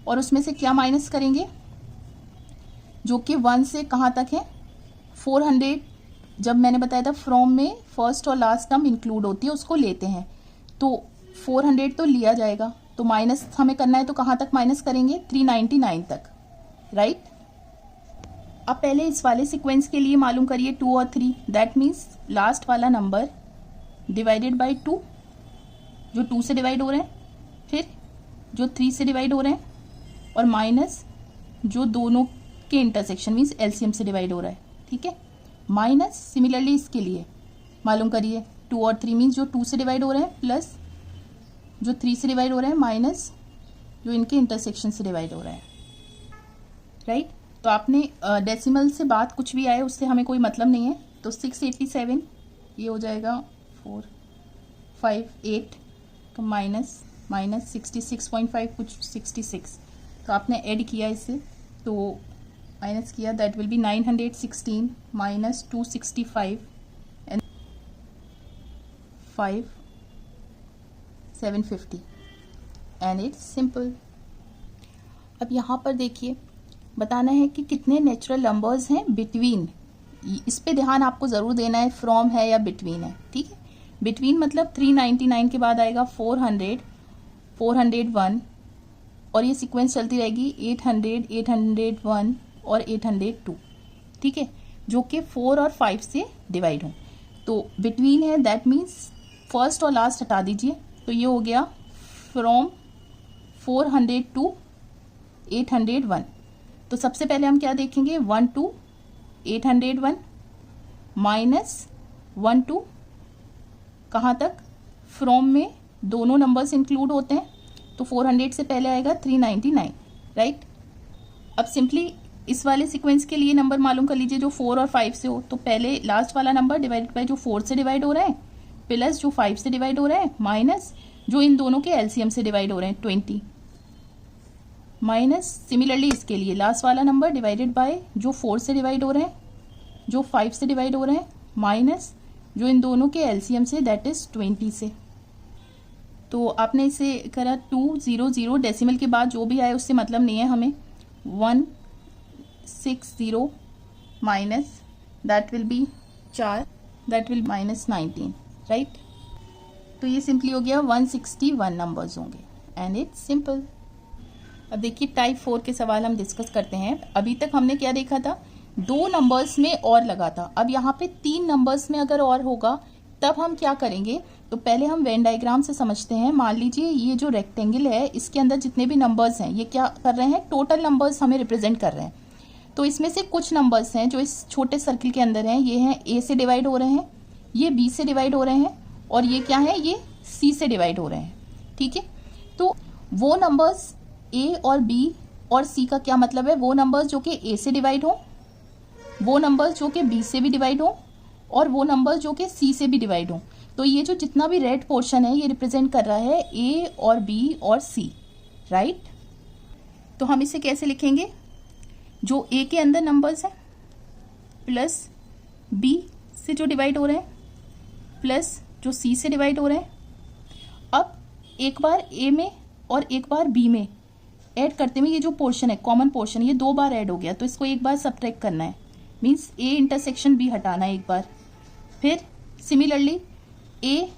और उसमें से क्या माइनस करेंगे, जो कि 1 से कहाँ तक है 400। जब मैंने बताया था फ्रॉम में फर्स्ट और लास्ट टर्म इंक्लूड होती है उसको लेते हैं, तो 400 तो लिया जाएगा, तो माइनस हमें करना है तो कहाँ तक माइनस करेंगे, 399 तक, राइट। अब पहले इस वाले सीक्वेंस के लिए मालूम करिए 2 और 3, दैट मीन्स लास्ट वाला नंबर डिवाइडेड बाय 2, जो 2 से डिवाइड हो रहे हैं, फिर जो 3 से डिवाइड हो रहे हैं, और माइनस जो दोनों के इंटरसेक्शन मीन्स एलसीएम से डिवाइड हो रहा है, ठीक है। माइनस सिमिलरली इसके लिए मालूम करिए 2 और 3 मीन्स जो 2 से डिवाइड हो रहे हैं प्लस जो 3 से डिवाइड हो रहे हैं माइनस जो इनके इंटरसेक्शन से डिवाइड हो रहे हैं, राइट। तो आपने डेसिमल से बात कुछ भी आए उससे हमें कोई मतलब नहीं है, तो 687 ये हो जाएगा 458 तो माइनस 66.5 कुछ 66, तो आपने ऐड किया इसे तो माइनस किया, that will B 916 minus 265 and 750 and it's simple. अब यहाँ पर देखिए बताना है कि कितने नेचुरल नंबर्स हैं बिटवीन, इस पे ध्यान आपको ज़रूर देना है, फ्रॉम है या बिटवीन है, ठीक है। बिटवीन मतलब 399 के बाद आएगा 400, 401, और ये सीक्वेंस चलती रहेगी 800, 801 और 802, ठीक है, जो कि 4 और 5 से डिवाइड हो। तो बिटवीन है, दैट मीन्स फर्स्ट और लास्ट हटा दीजिए, तो ये हो गया फ्रॉम 400 टू 801। तो सबसे पहले हम क्या देखेंगे, 1 टू 801 माइनस 1 टू कहाँ तक, फ्रॉम में दोनों नंबर्स इंक्लूड होते हैं, तो 400 से पहले आएगा 399, राइट। अब सिंपली इस वाले सीक्वेंस के लिए नंबर मालूम कर लीजिए जो 4 और 5 से हो, तो पहले लास्ट वाला नंबर डिवाइडेड बाय जो 4 से डिवाइड हो रहा है, प्लस जो 5 से डिवाइड हो रहा है, माइनस जो इन दोनों के एलसीएम से डिवाइड हो रहे हैं 20, माइनस सिमिलरली इसके लिए लास्ट वाला नंबर डिवाइडेड बाय जो 4 से डिवाइड हो रहे हैं, जो 5 से डिवाइड हो रहे हैं, माइनस जो इन दोनों के एलसीएम से, दैट इज 20 से। तो आपने इसे करा 200, डेसिमल के बाद जो भी आए उससे मतलब नहीं है हमें, 160 minus that will B 4, that will minus 19, right. तो ये सिंपली हो गया 161 नंबर्स होंगे, एंड इट्स सिंपल। अब देखिए टाइप 4 के सवाल हम डिस्कस करते हैं। अभी तक हमने क्या देखा था, 2 नंबर्स में और लगा था। अब यहाँ पे 3 नंबर्स में अगर और होगा तब हम क्या करेंगे, तो पहले हम वेन डायग्राम से समझते हैं। मान लीजिए ये जो रेक्टेंगल है इसके अंदर जितने भी नंबर्स हैं ये क्या कर रहे हैं, टोटल नंबर्स हमें रिप्रेजेंट कर रहे हैं। तो इसमें से कुछ नंबर्स हैं जो इस छोटे सर्किल के अंदर हैं, ये हैं ए से डिवाइड हो रहे हैं, ये बी से डिवाइड हो रहे हैं, और ये क्या है, ये सी से डिवाइड हो रहे हैं, ठीक है। तो वो नंबर्स ए और बी और सी का क्या मतलब है, वो नंबर्स जो कि ए से डिवाइड हो, वो नंबर्स जो कि बी से भी डिवाइड हो, और वो नंबर्स जो कि सी से भी डिवाइड हो। तो ये जो जितना भी रेड पोर्शन है ये रिप्रेजेंट कर रहा है ए और बी और सी, राइट। तो हम इसे कैसे लिखेंगे, जो ए के अंदर नंबर्स हैं प्लस बी से जो डिवाइड हो रहे हैं प्लस जो सी से डिवाइड हो रहे हैं। अब एक बार ए में और एक बार बी में ऐड करते हुए ये जो पोर्शन है, कॉमन पोर्शन, ये 2 बार ऐड हो गया, तो इसको एक बार सब्ट्रैक्ट करना है, मीन्स ए इंटरसेक्शन बी हटाना है एक बार। फिर सिमिलरली ए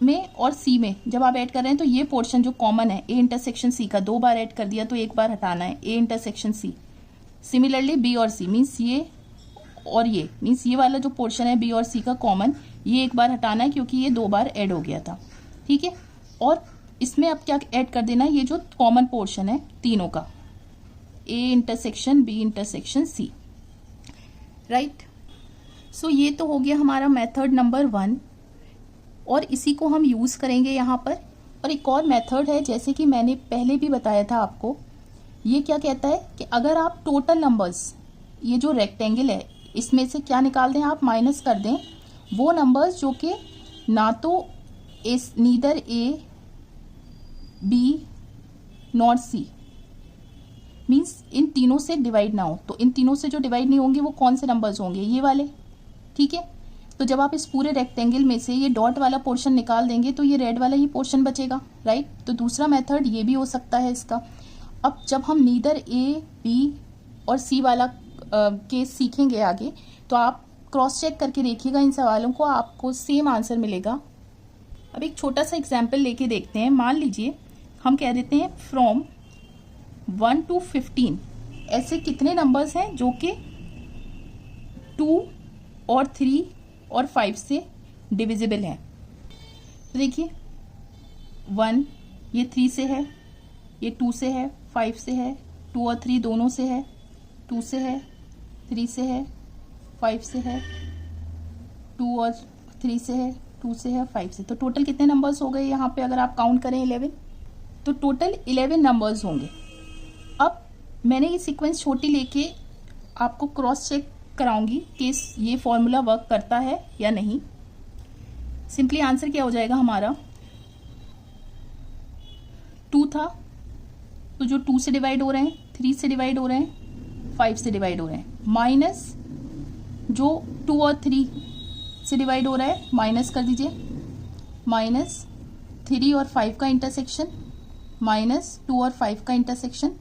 में और सी में जब आप ऐड कर रहे हैं तो ये पोर्शन जो कॉमन है ए इंटरसेक्शन सी का 2 बार ऐड कर दिया, तो एक बार हटाना है A intersection C. Similarly B और सी, मीन्स ये और ये, मीन्स ये वाला जो पोर्शन है बी और सी का कॉमन, ये एक बार हटाना है क्योंकि ये 2 बार ऐड हो गया था, ठीक है। और इसमें अब क्या ऐड कर देना है, ये जो कॉमन पोर्शन है तीनों का, A intersection B intersection C, right. So ये तो हो गया हमारा मेथड नंबर 1, और इसी को हम यूज करेंगे यहाँ पर। और एक और मेथड है, जैसे कि मैंने पहले भी बताया था आपको, ये क्या कहता है कि अगर आप टोटल नंबर्स, ये जो रेक्टेंगल है इसमें से क्या निकाल दें, आप माइनस कर दें वो नंबर्स जो कि ना तो neither A B not C, means इन तीनों से डिवाइड ना हो। तो इन तीनों से जो डिवाइड नहीं होंगे वो कौन से नंबर्स होंगे, ये वाले, ठीक है। तो जब आप इस पूरे रेक्टेंगल में से ये डॉट वाला पोर्शन निकाल देंगे तो ये रेड वाला ही पोर्शन बचेगा, राइट। तो दूसरा मेथड ये भी हो सकता है इसका। अब जब हम नीदर ए बी और सी वाला केस सीखेंगे आगे, तो आप क्रॉस चेक करके देखिएगा इन सवालों को, आपको सेम आंसर मिलेगा। अब एक छोटा सा एग्जाम्पल लेके देखते हैं। मान लीजिए हम कह देते हैं फ्रॉम 1 to 15 ऐसे कितने नंबर्स हैं जो कि 2 और 3 और 5 से डिविजिबल हैं। तो देखिए 1 ये 3 से है, ये 2 से है, 5 से है, 2 और 3 दोनों से है, 2 से है, 3 से है, 5 से है, 2 और 3 से है, 2 से है, 5 से। तो टोटल कितने नंबर्स हो गए यहाँ पे, अगर आप काउंट करें 11, तो टोटल 11 नंबर्स होंगे। अब मैंने ये सीक्वेंस छोटी लेके आपको क्रॉस चेक कराऊंगी कि ये फॉर्मूला वर्क करता है या नहीं। सिंपली आंसर क्या हो जाएगा हमारा, 2 था तो जो 2 से डिवाइड हो रहे हैं, 3 से डिवाइड हो रहे हैं, 5 से डिवाइड हो रहे हैं, माइनस जो 2 और 3 से डिवाइड हो रहा है माइनस कर दीजिए, माइनस 3 और 5 का इंटरसेक्शन, माइनस 2 और 5 का इंटरसेक्शन,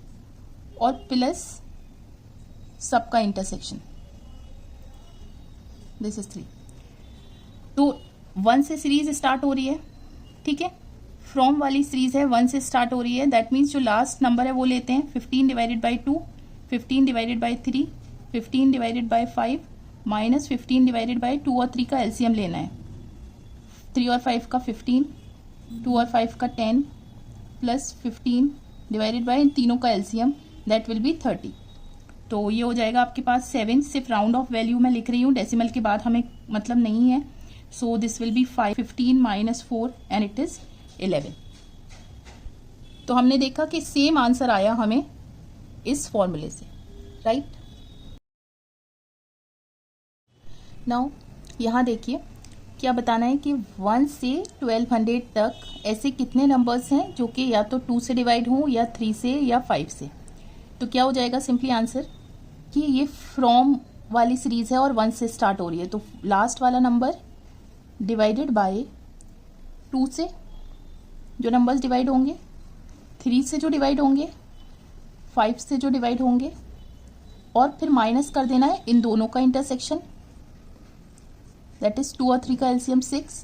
और प्लस सबका इंटरसेक्शन, दिस इज 3। तो 1 से सीरीज स्टार्ट हो रही है, ठीक है। फ्रॉम वाली सीरीज है 1 से स्टार्ट हो रही है, दैट मीन्स जो लास्ट नंबर है वो लेते हैं 15 divided by 2, 15 divided by 3, 15 divided by 5 minus 15 divided by 2 और 3 का एलसीएम लेना है। 3 और 5 का 15, 2 और 5 का 10 प्लस 15 डिवाइडेड बाई इन तीनों का एलसीएम दैट विल बी 30। तो ये हो जाएगा आपके पास 7। सिर्फ राउंड ऑफ वैल्यू मैं लिख रही हूँ, डेसिमल के बाद हमें मतलब नहीं है। So this will be 15 minus 4 and it is 11। तो हमने देखा कि सेम आंसर आया हमें इस फॉर्मूले से, राइट। नाउ यहाँ देखिए क्या बताना है कि 1 से 1200 तक ऐसे कितने नंबर्स हैं जो कि या तो 2 से डिवाइड हों या 3 से या 5 से। तो क्या हो जाएगा सिंपली आंसर कि ये फ्रॉम वाली सीरीज है और 1 से स्टार्ट हो रही है, तो लास्ट वाला नंबर डिवाइडेड बाय 2 से जो नंबर्स डिवाइड होंगे, 3 से जो डिवाइड होंगे, 5 से जो डिवाइड होंगे, और फिर माइनस कर देना है इन दोनों का इंटरसेक्शन, दैट इज 2 और 3 का एलसीएम 6,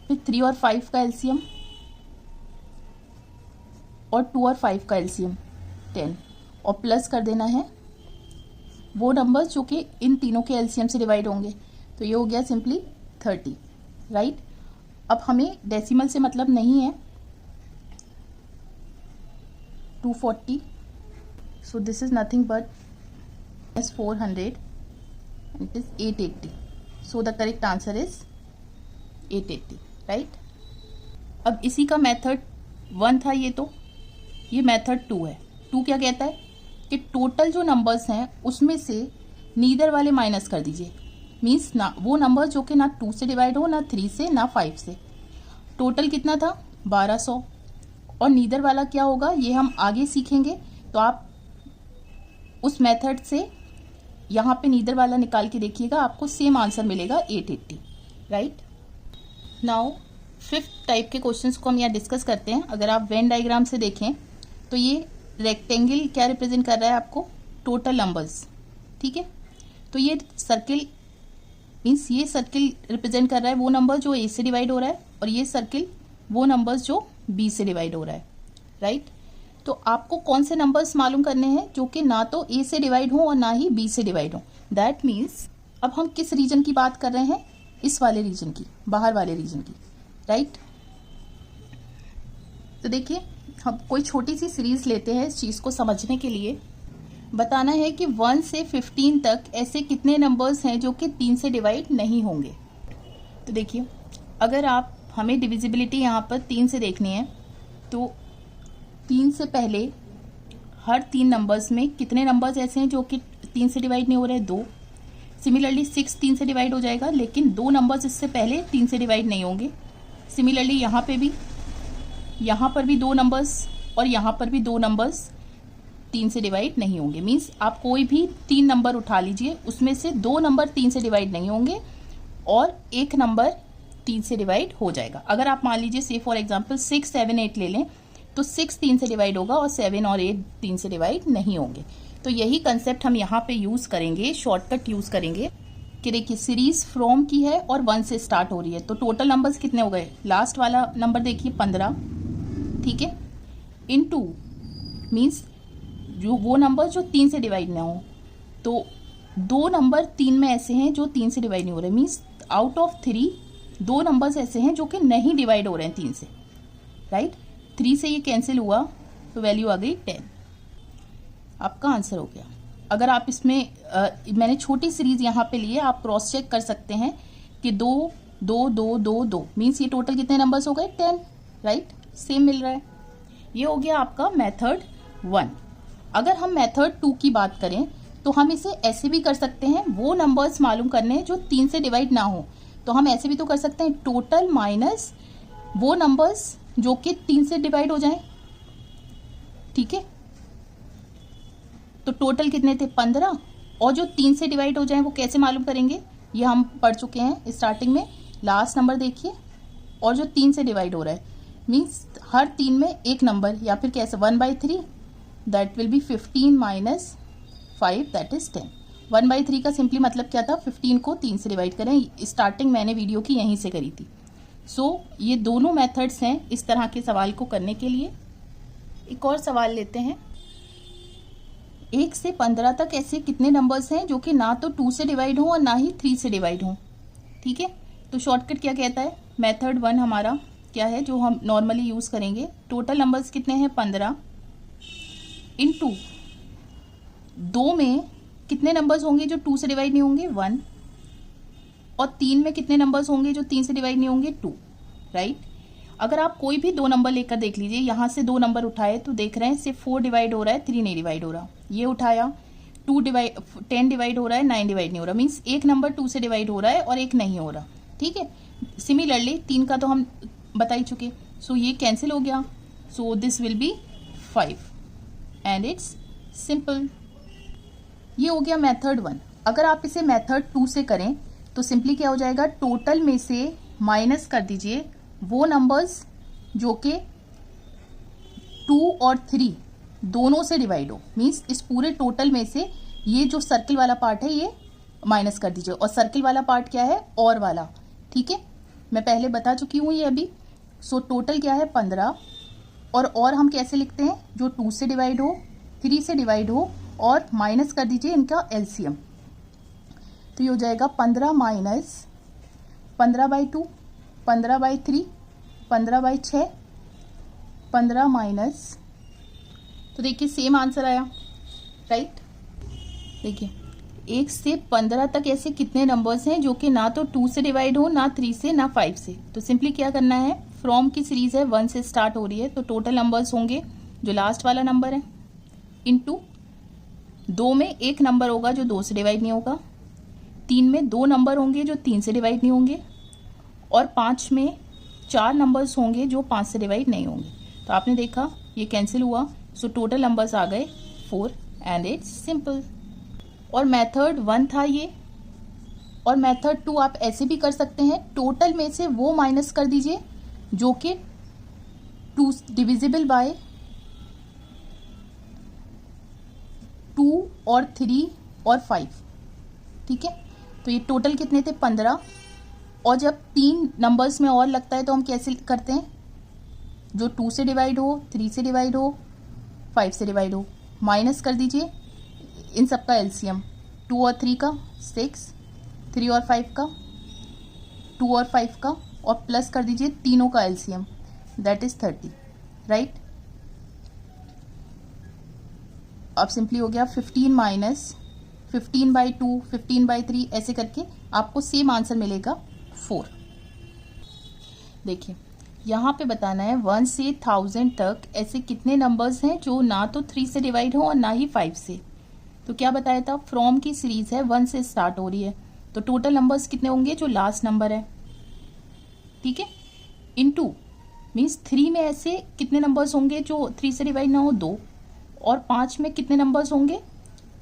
फिर 3 और 5 का एलसीएम और 2 और 5 का एलसीएम 10, और प्लस कर देना है वो नंबर्स जो कि इन तीनों के एलसीएम से डिवाइड होंगे। तो ये हो गया सिंपली 30, राइट। अब हमें डेसिमल से मतलब नहीं है। 240, so this is nothing but as 400 and it is 880, so the correct answer is 880, right। अब इसी का मेथड 1 था ये मेथड 2 है। 2 क्या कहता है कि टोटल जो नंबर्स हैं उसमें से नीदर वाले माइनस कर दीजिए, मीन्स ना वो नंबर जो कि ना 2 से डिवाइड हो, ना 3 से, ना 5 से। टोटल कितना था 1200, और नीदर वाला क्या होगा ये हम आगे सीखेंगे। तो आप उस मेथड से यहाँ पे नीदर वाला निकाल के देखिएगा, आपको सेम आंसर मिलेगा 880, राइट। नाउ 5th टाइप के क्वेश्चंस को हम यहाँ डिस्कस करते हैं। अगर आप वेन डायग्राम से देखें तो ये रेक्टेंगल क्या रिप्रेजेंट कर रहा है आपको, टोटल नंबर्स, ठीक है। तो ये सर्किल मीन्स ये सर्किल रिप्रेजेंट कर रहा है वो नंबर जो ए से डिवाइड हो रहा है, और ये सर्किल वो नंबर्स जो बी से डिवाइड हो रहा है, राइट। तो आपको कौन से नंबर्स मालूम करने हैं जो कि ना तो ए से डिवाइड हो और ना ही बी से डिवाइड हो। दैट मीन्स अब हम किस रीजन की बात कर रहे हैं, इस वाले रीजन की, बाहर वाले रीजन की, राइट। तो देखिए हम कोई छोटी सी सीरीज लेते हैं इस चीज़ को समझने के लिए। बताना है कि 1 से 15 तक ऐसे कितने नंबर्स हैं जो कि 3 से डिवाइड नहीं होंगे। तो देखिए अगर आप हमें डिविजिबिलिटी यहाँ पर 3 से देखनी है, तो 3 से पहले हर 3 नंबर्स में कितने नंबर्स ऐसे हैं जो कि 3 से डिवाइड नहीं हो रहे, 2। सिमिलरली 6 3 से डिवाइड हो जाएगा, लेकिन 2 नंबर्स इससे पहले 3 से डिवाइड नहीं होंगे। सिमिलरली यहाँ पर भी 2 नंबर्स और यहाँ पर भी 2 नंबर्स 3 से डिवाइड नहीं होंगे। मीन्स आप कोई भी 3 नंबर उठा लीजिए, उसमें से 2 नंबर 3 से डिवाइड नहीं होंगे और 1 नंबर 3 से डिवाइड हो जाएगा। अगर आप मान लीजिए से फॉर एग्जांपल 6 7 8 ले लें, तो 6 3 से डिवाइड होगा और 7 और 8 3 से डिवाइड नहीं होंगे। तो यही कंसेप्ट हम यहाँ पे यूज़ करेंगे, शॉर्टकट यूज़ करेंगे कि देखिए सीरीज फ्रॉम की है और 1 से स्टार्ट हो रही है, तो टोटल नंबर्स कितने हो गए, लास्ट वाला नंबर देखिए 15, ठीक है, इनटू मीन्स जो वो नंबर जो 3 से डिवाइड ना हो। तो 2 नंबर 3 में ऐसे हैं जो 3 से डिवाइड नहीं हो रहे, मीन्स आउट ऑफ 3 2 नंबर्स ऐसे हैं जो कि नहीं डिवाइड हो रहे हैं 3 से, राइट। 3 से ये कैंसिल हुआ तो वैल्यू आ गई 10, आपका आंसर हो गया। अगर आप इसमें मैंने छोटी सीरीज यहाँ पे लिए, आप क्रॉस चेक कर सकते हैं कि 2 2 2 2 2 मीन्स ये टोटल कितने नंबर्स हो गए 10, राइट, सेम मिल रहा है। ये हो गया आपका मेथड 1। अगर हम मेथड 2 की बात करें तो हम इसे ऐसे भी कर सकते हैं, वो नंबर्स मालूम करने जो 3 से डिवाइड ना हो, तो हम ऐसे भी तो कर सकते हैं, टोटल माइनस वो नंबर्स जो कि 3 से डिवाइड हो जाएं, ठीक है। तो टोटल कितने थे 15, और जो 3 से डिवाइड हो जाएं वो कैसे मालूम करेंगे, ये हम पढ़ चुके हैं स्टार्टिंग में। लास्ट नंबर देखिए और जो 3 से डिवाइड हो रहा है, मीन्स हर 3 में एक नंबर, या फिर कैसे 1/3, that will B 15 minus 5 that is 10। 1/3 का सिंपली मतलब क्या था, 15 को 3 से डिवाइड करें। स्टार्टिंग मैंने वीडियो की यहीं से करी थी, ये दोनों मेथड्स हैं इस तरह के सवाल को करने के लिए। एक और सवाल लेते हैं। 1 से 15 तक ऐसे कितने नंबर्स हैं जो कि ना तो 2 से डिवाइड हो और ना ही 3 से डिवाइड हो। ठीक है, तो शॉर्टकट क्या कहता है, मेथड 1 हमारा क्या है जो हम नॉर्मली यूज़ करेंगे। टोटल नंबर्स कितने हैं 15 इंटू 2 में कितने नंबर्स होंगे जो 2 से डिवाइड नहीं होंगे 1, और 3 में कितने नंबर्स होंगे जो 3 से डिवाइड नहीं होंगे 2, राइट। अगर आप कोई भी 2 नंबर लेकर देख लीजिए, यहाँ से 2 नंबर उठाए तो देख रहे हैं सिर्फ 4 डिवाइड हो रहा है, 3 नहीं डिवाइड हो रहा। ये उठाया 10 डिवाइड हो रहा है, 9 डिवाइड नहीं हो रहा, मीन्स एक नंबर 2 से डिवाइड हो रहा है और एक नहीं हो रहा। ठीक है, सिमिलरली 3 का तो हम बता ही चुके, सो ये कैंसिल हो गया। So this will be 5 and it's simple. ये हो गया मेथड 1। अगर आप इसे मेथड 2 से करें तो सिंपली क्या हो जाएगा, टोटल में से माइनस कर दीजिए वो नंबर्स जो कि 2 और 3 दोनों से डिवाइड हो। मीन्स इस पूरे टोटल में से ये जो सर्किल वाला पार्ट है ये माइनस कर दीजिए, और सर्किल वाला पार्ट क्या है, और वाला। ठीक है, मैं पहले बता चुकी हूँ ये अभी। सो टोटल क्या है 15, और हम कैसे लिखते हैं, जो 2 से डिवाइड हो, 3 से डिवाइड हो, और माइनस कर दीजिए इनका एलसीएम। तो ये हो जाएगा 15 माइनस 15/2, 15/3, 15/6, 15 माइनस, तो देखिए सेम आंसर आया, राइट। देखिए 1 से 15 तक ऐसे कितने नंबर्स हैं जो कि ना तो 2 से डिवाइड हो, ना 3 से, ना 5 से। तो सिंपली क्या करना है, फ्रॉम की सीरीज है 1 से स्टार्ट हो रही है, तो टोटल नंबर्स होंगे जो लास्ट वाला नंबर है, इनटू 2 में एक नंबर होगा जो 2 से डिवाइड नहीं होगा, 3 में 2 नंबर होंगे जो 3 से डिवाइड नहीं होंगे, और 5 में 4 नंबर्स होंगे जो 5 से डिवाइड नहीं होंगे। तो आपने देखा ये कैंसिल हुआ, सो टोटल नंबर्स आ गए 4 एंड इट्स सिंपल। और मेथड 1 था ये, और मेथड 2 आप ऐसे भी कर सकते हैं, टोटल में से वो माइनस कर दीजिए जो कि 2 डिविजिबल बाय 2 और 3 और 5। ठीक है, तो ये टोटल कितने थे 15, और जब 3 नंबर्स में और लगता है तो हम कैसे करते हैं, जो 2 से डिवाइड हो, 3 से डिवाइड हो, 5 से डिवाइड हो, माइनस कर दीजिए इन सब का एलसीएम, 2 और 3 का 6, 3 और 5 का 2 और 5 का, और प्लस कर दीजिए तीनों का एलसीएम, दैट इज 30, राइट। अब सिंपली हो गया 15 माइनस 15/2, 15/3, ऐसे करके आपको सेम आंसर मिलेगा 4। देखिए यहाँ पे बताना है 1 से 1000 तक ऐसे कितने नंबर्स हैं जो ना तो 3 से डिवाइड हो और ना ही 5 से। तो क्या बताया था, फ्रॉम की सीरीज है 1 से स्टार्ट हो रही है, तो टोटल नंबर्स कितने होंगे जो लास्ट नंबर है। ठीक है, इनटू मीन्स 3 में ऐसे कितने नंबर्स होंगे जो 3 से डिवाइड ना हो 2, और 5 में कितने नंबर्स होंगे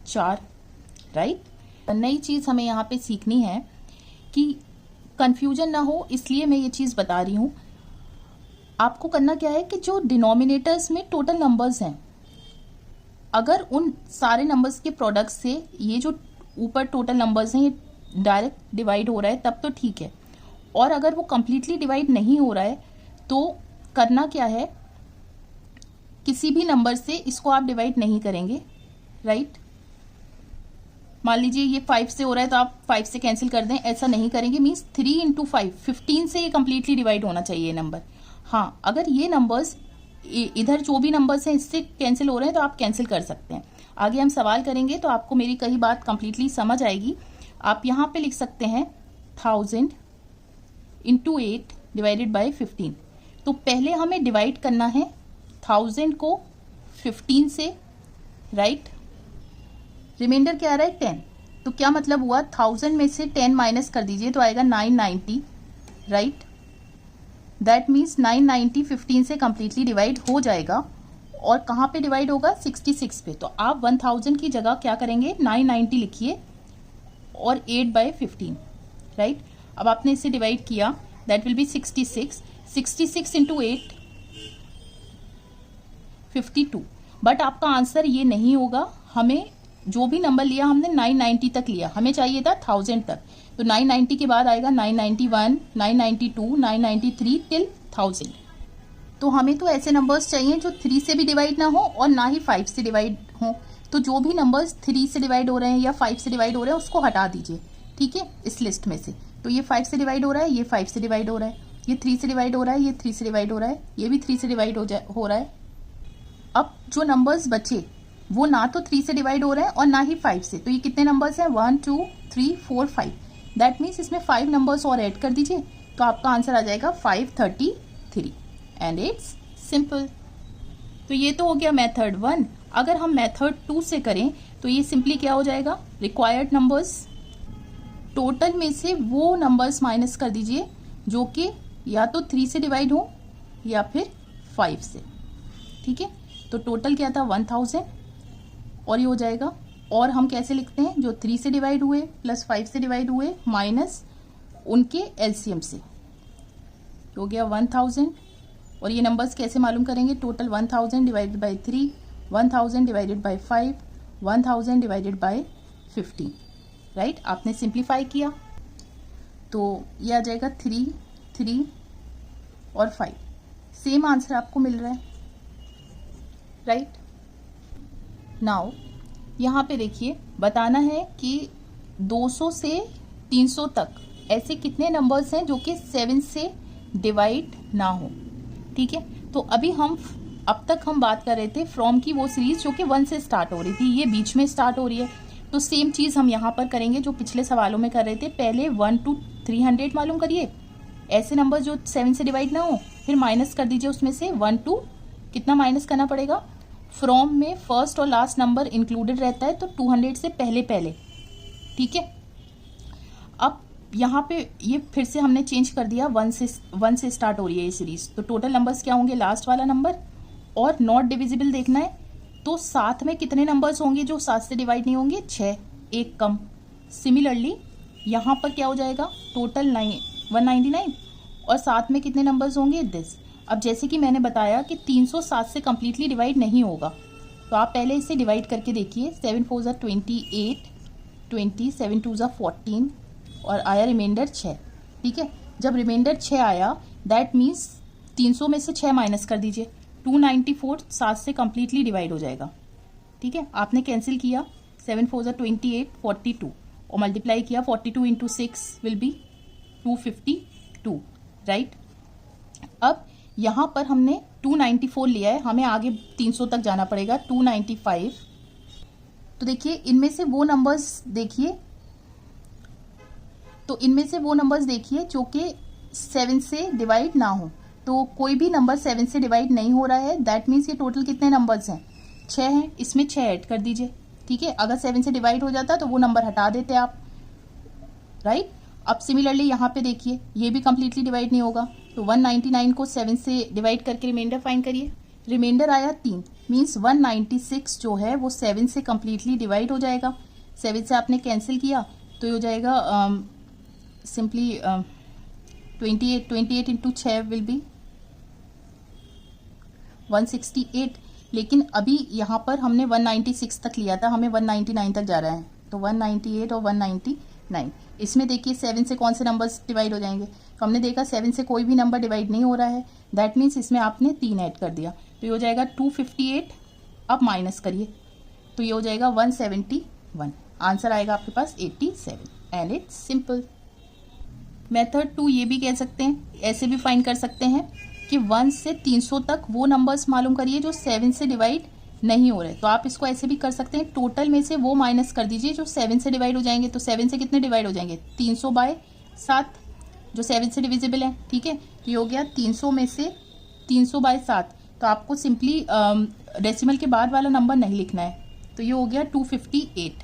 4, राइट। नई चीज़ हमें यहाँ पे सीखनी है कि कंफ्यूजन ना हो, इसलिए मैं ये चीज़ बता रही हूँ। आपको करना क्या है कि जो डिनोमिनेटर्स में टोटल नंबर्स हैं, अगर उन सारे नंबर्स के प्रोडक्ट से ये जो ऊपर टोटल नंबर्स हैं ये डायरेक्ट डिवाइड हो रहा है तब तो ठीक है, और अगर वो कंप्लीटली डिवाइड नहीं हो रहा है तो करना क्या है, किसी भी नंबर से इसको आप डिवाइड नहीं करेंगे, राइट। मान लीजिए ये 5 से हो रहा है तो आप 5 से कैंसिल कर दें, ऐसा नहीं करेंगे। मीन्स 3 इंटू 5, 15 से ये कंप्लीटली डिवाइड होना चाहिए ये नंबर। हाँ, अगर ये नंबर्स इधर जो भी नंबर्स हैं इससे कैंसिल हो रहे हैं तो आप कैंसिल कर सकते हैं। आगे हम सवाल करेंगे तो आपको मेरी कही बात कंप्लीटली समझ आएगी। आप यहाँ पे लिख सकते हैं 1000 इंटू 8 डिवाइडेड बाई 15। तो पहले हमें डिवाइड करना है 1000 को 15 से, राइट। रिमाइंडर क्या आ रहा है 10, तो क्या मतलब हुआ 1000 में से 10 माइनस कर दीजिए तो आएगा 990, राइट। दैट मीन्स 990 15 से कंप्लीटली डिवाइड हो जाएगा, और कहाँ पे डिवाइड होगा 66 पे। तो आप 1000 की जगह क्या करेंगे 990 लिखिए और 8/15, राइट। अब आपने इसे डिवाइड किया, that will B 66 into 8 52। But आपका आंसर ये नहीं होगा, हमें जो भी नंबर लिया हमने 990 तक लिया, हमें चाहिए था 1000 तक, तो 990 के बाद आएगा 991, 992, 993 टिल 1000। तो हमें तो ऐसे नंबर्स चाहिए जो 3 से भी डिवाइड ना हो और ना ही 5 से डिवाइड हो। तो जो भी नंबर्स 3 से डिवाइड हो रहे हैं या 5 से डिवाइड हो रहे हैं उसको हटा दीजिए, ठीक है, इस लिस्ट में से। तो ये 5 से डिवाइड हो रहा है, ये 5 से डिवाइड हो रहा है, ये 3 से डिवाइड हो रहा है, ये 3 से डिवाइड हो रहा है, ये भी 3 से डिवाइड हो रहा है। अब जो नंबर्स बचे वो ना तो 3 से डिवाइड हो रहे हैं और ना ही 5 से। तो ये कितने नंबर्स हैं? 1 2 3 4 5। दैट मीन्स इसमें 5 नंबर्स और ऐड कर दीजिए तो आपका आंसर आ जाएगा 533 एंड इट्स सिंपल। तो ये तो हो गया मेथड 1। अगर हम मेथड 2 से करें तो ये सिंपली क्या हो जाएगा? रिक्वायर्ड नंबर्स, टोटल में से वो नंबर्स माइनस कर दीजिए जो कि या तो 3 से डिवाइड हो या फिर 5 से, ठीक है। तो टोटल क्या था? 1000 और ये हो जाएगा। और हम कैसे लिखते हैं? जो 3 से डिवाइड हुए प्लस 5 से डिवाइड हुए माइनस उनके एलसीएम से, हो गया 1000। और ये नंबर्स कैसे मालूम करेंगे? Total 1000 divided by 3, 1000 divided by 5, 1000 divided by 15, right. आपने सिंप्लीफाई किया तो ये आ जाएगा 3, 3 और 5। सेम आंसर आपको मिल रहा है, राइट। नाउ यहाँ पे देखिए, बताना है कि 200 से 300 तक ऐसे कितने नंबर्स हैं जो कि 7 से डिवाइड ना हो, ठीक है। तो अभी अब तक हम बात कर रहे थे फ्रॉम की वो सीरीज जो कि 1 से स्टार्ट हो रही थी, ये बीच में स्टार्ट हो रही है। तो सेम चीज़ हम यहाँ पर करेंगे जो पिछले सवालों में कर रहे थे। पहले 1 to 300 मालूम करिए, ऐसे नंबर जो 7 से डिवाइड ना हो, फिर माइनस कर दीजिए उसमें से 1 to कितना माइनस करना पड़ेगा? फ्रॉम में फर्स्ट और लास्ट नंबर इंक्लूडेड रहता है तो 200 से पहले पहले, ठीक है। अब यहाँ पे ये फिर से हमने चेंज कर दिया, 1 से स्टार्ट हो रही है ये सीरीज। तो टोटल नंबर्स क्या होंगे? लास्ट वाला नंबर और नॉट डिविजिबल देखना है तो साथ में कितने नंबर्स होंगे जो 7 से डिवाइड नहीं होंगे? 6, एक कम। सिमिलरली यहाँ पर क्या हो जाएगा? टोटल 199 और साथ में कितने नंबर्स होंगे? दिस। अब जैसे कि मैंने बताया कि 307 से कम्प्लीटली डिवाइड नहीं होगा, तो आप पहले इसे डिवाइड करके देखिए। 7 4 ज़ा 28, 20, 7 2 ज़ा 14 और आया रिमाइंडर 6, ठीक है। जब रिमाइंडर 6 आया दैट मीन्स 300 में से 6 माइनस कर दीजिए, 294 7 से कम्प्लीटली डिवाइड हो जाएगा, ठीक है। आपने कैंसिल किया, 7 4 ज़ा 28, 42 और मल्टीप्लाई किया 42 इंटू 6 विल बी 252, राइट। अब यहाँ पर हमने 294 लिया है, हमें आगे 300 तक जाना पड़ेगा, 295। तो देखिए इनमें से वो नंबर्स देखिए, तो इनमें से वो नंबर्स देखिए जो कि 7 से डिवाइड ना हो। तो कोई भी नंबर 7 से डिवाइड नहीं हो रहा है, दैट मीन्स ये टोटल कितने नंबर्स हैं? 6 हैं, इसमें 6 ऐड कर दीजिए, ठीक है। अगर 7 से डिवाइड हो जाता तो वो नंबर हटा देते आप, राइट। अब सिमिलरली यहाँ पे देखिए, ये भी कम्प्लीटली डिवाइड नहीं होगा, तो 199 को 7 से डिवाइड करके रिमाइंडर फाइंड करिए। रिमाइंडर आया 3, मीन्स 196 जो है वो 7 से कम्प्लीटली डिवाइड हो जाएगा। 7 से आपने कैंसिल किया तो ये हो जाएगा सिंपली 28 इंटू 6 विल बी 168। लेकिन अभी यहाँ पर हमने 196 तक लिया था, हमें 199 तक जा रहा है, तो 198 और 199। इसमें देखिए 7 से कौन से नंबर्स डिवाइड हो जाएंगे? तो हमने देखा 7 से कोई भी नंबर डिवाइड नहीं हो रहा है, दैट मीन्स इसमें आपने 3 ऐड कर दिया, तो ये हो जाएगा 258। अब माइनस करिए तो ये हो जाएगा 171, आंसर आएगा आपके पास 87 एंड इट्स सिंपल। मेथड 2 ये भी कह सकते हैं, ऐसे भी फाइंड कर सकते हैं कि 1 से 300 तक वो नंबर्स मालूम करिए जो 7 से डिवाइड नहीं हो रहे। तो आप इसको ऐसे भी कर सकते हैं, टोटल में से वो माइनस कर दीजिए जो 7 से डिवाइड हो जाएंगे। तो 7 से कितने डिवाइड हो जाएंगे? 300/7 जो 7 से डिविजिबल है, ठीक है। तो ये हो गया 300 में से 300/7। तो आपको सिंपली डेसिमल के बाद वाला नंबर नहीं लिखना है, तो ये हो गया 258,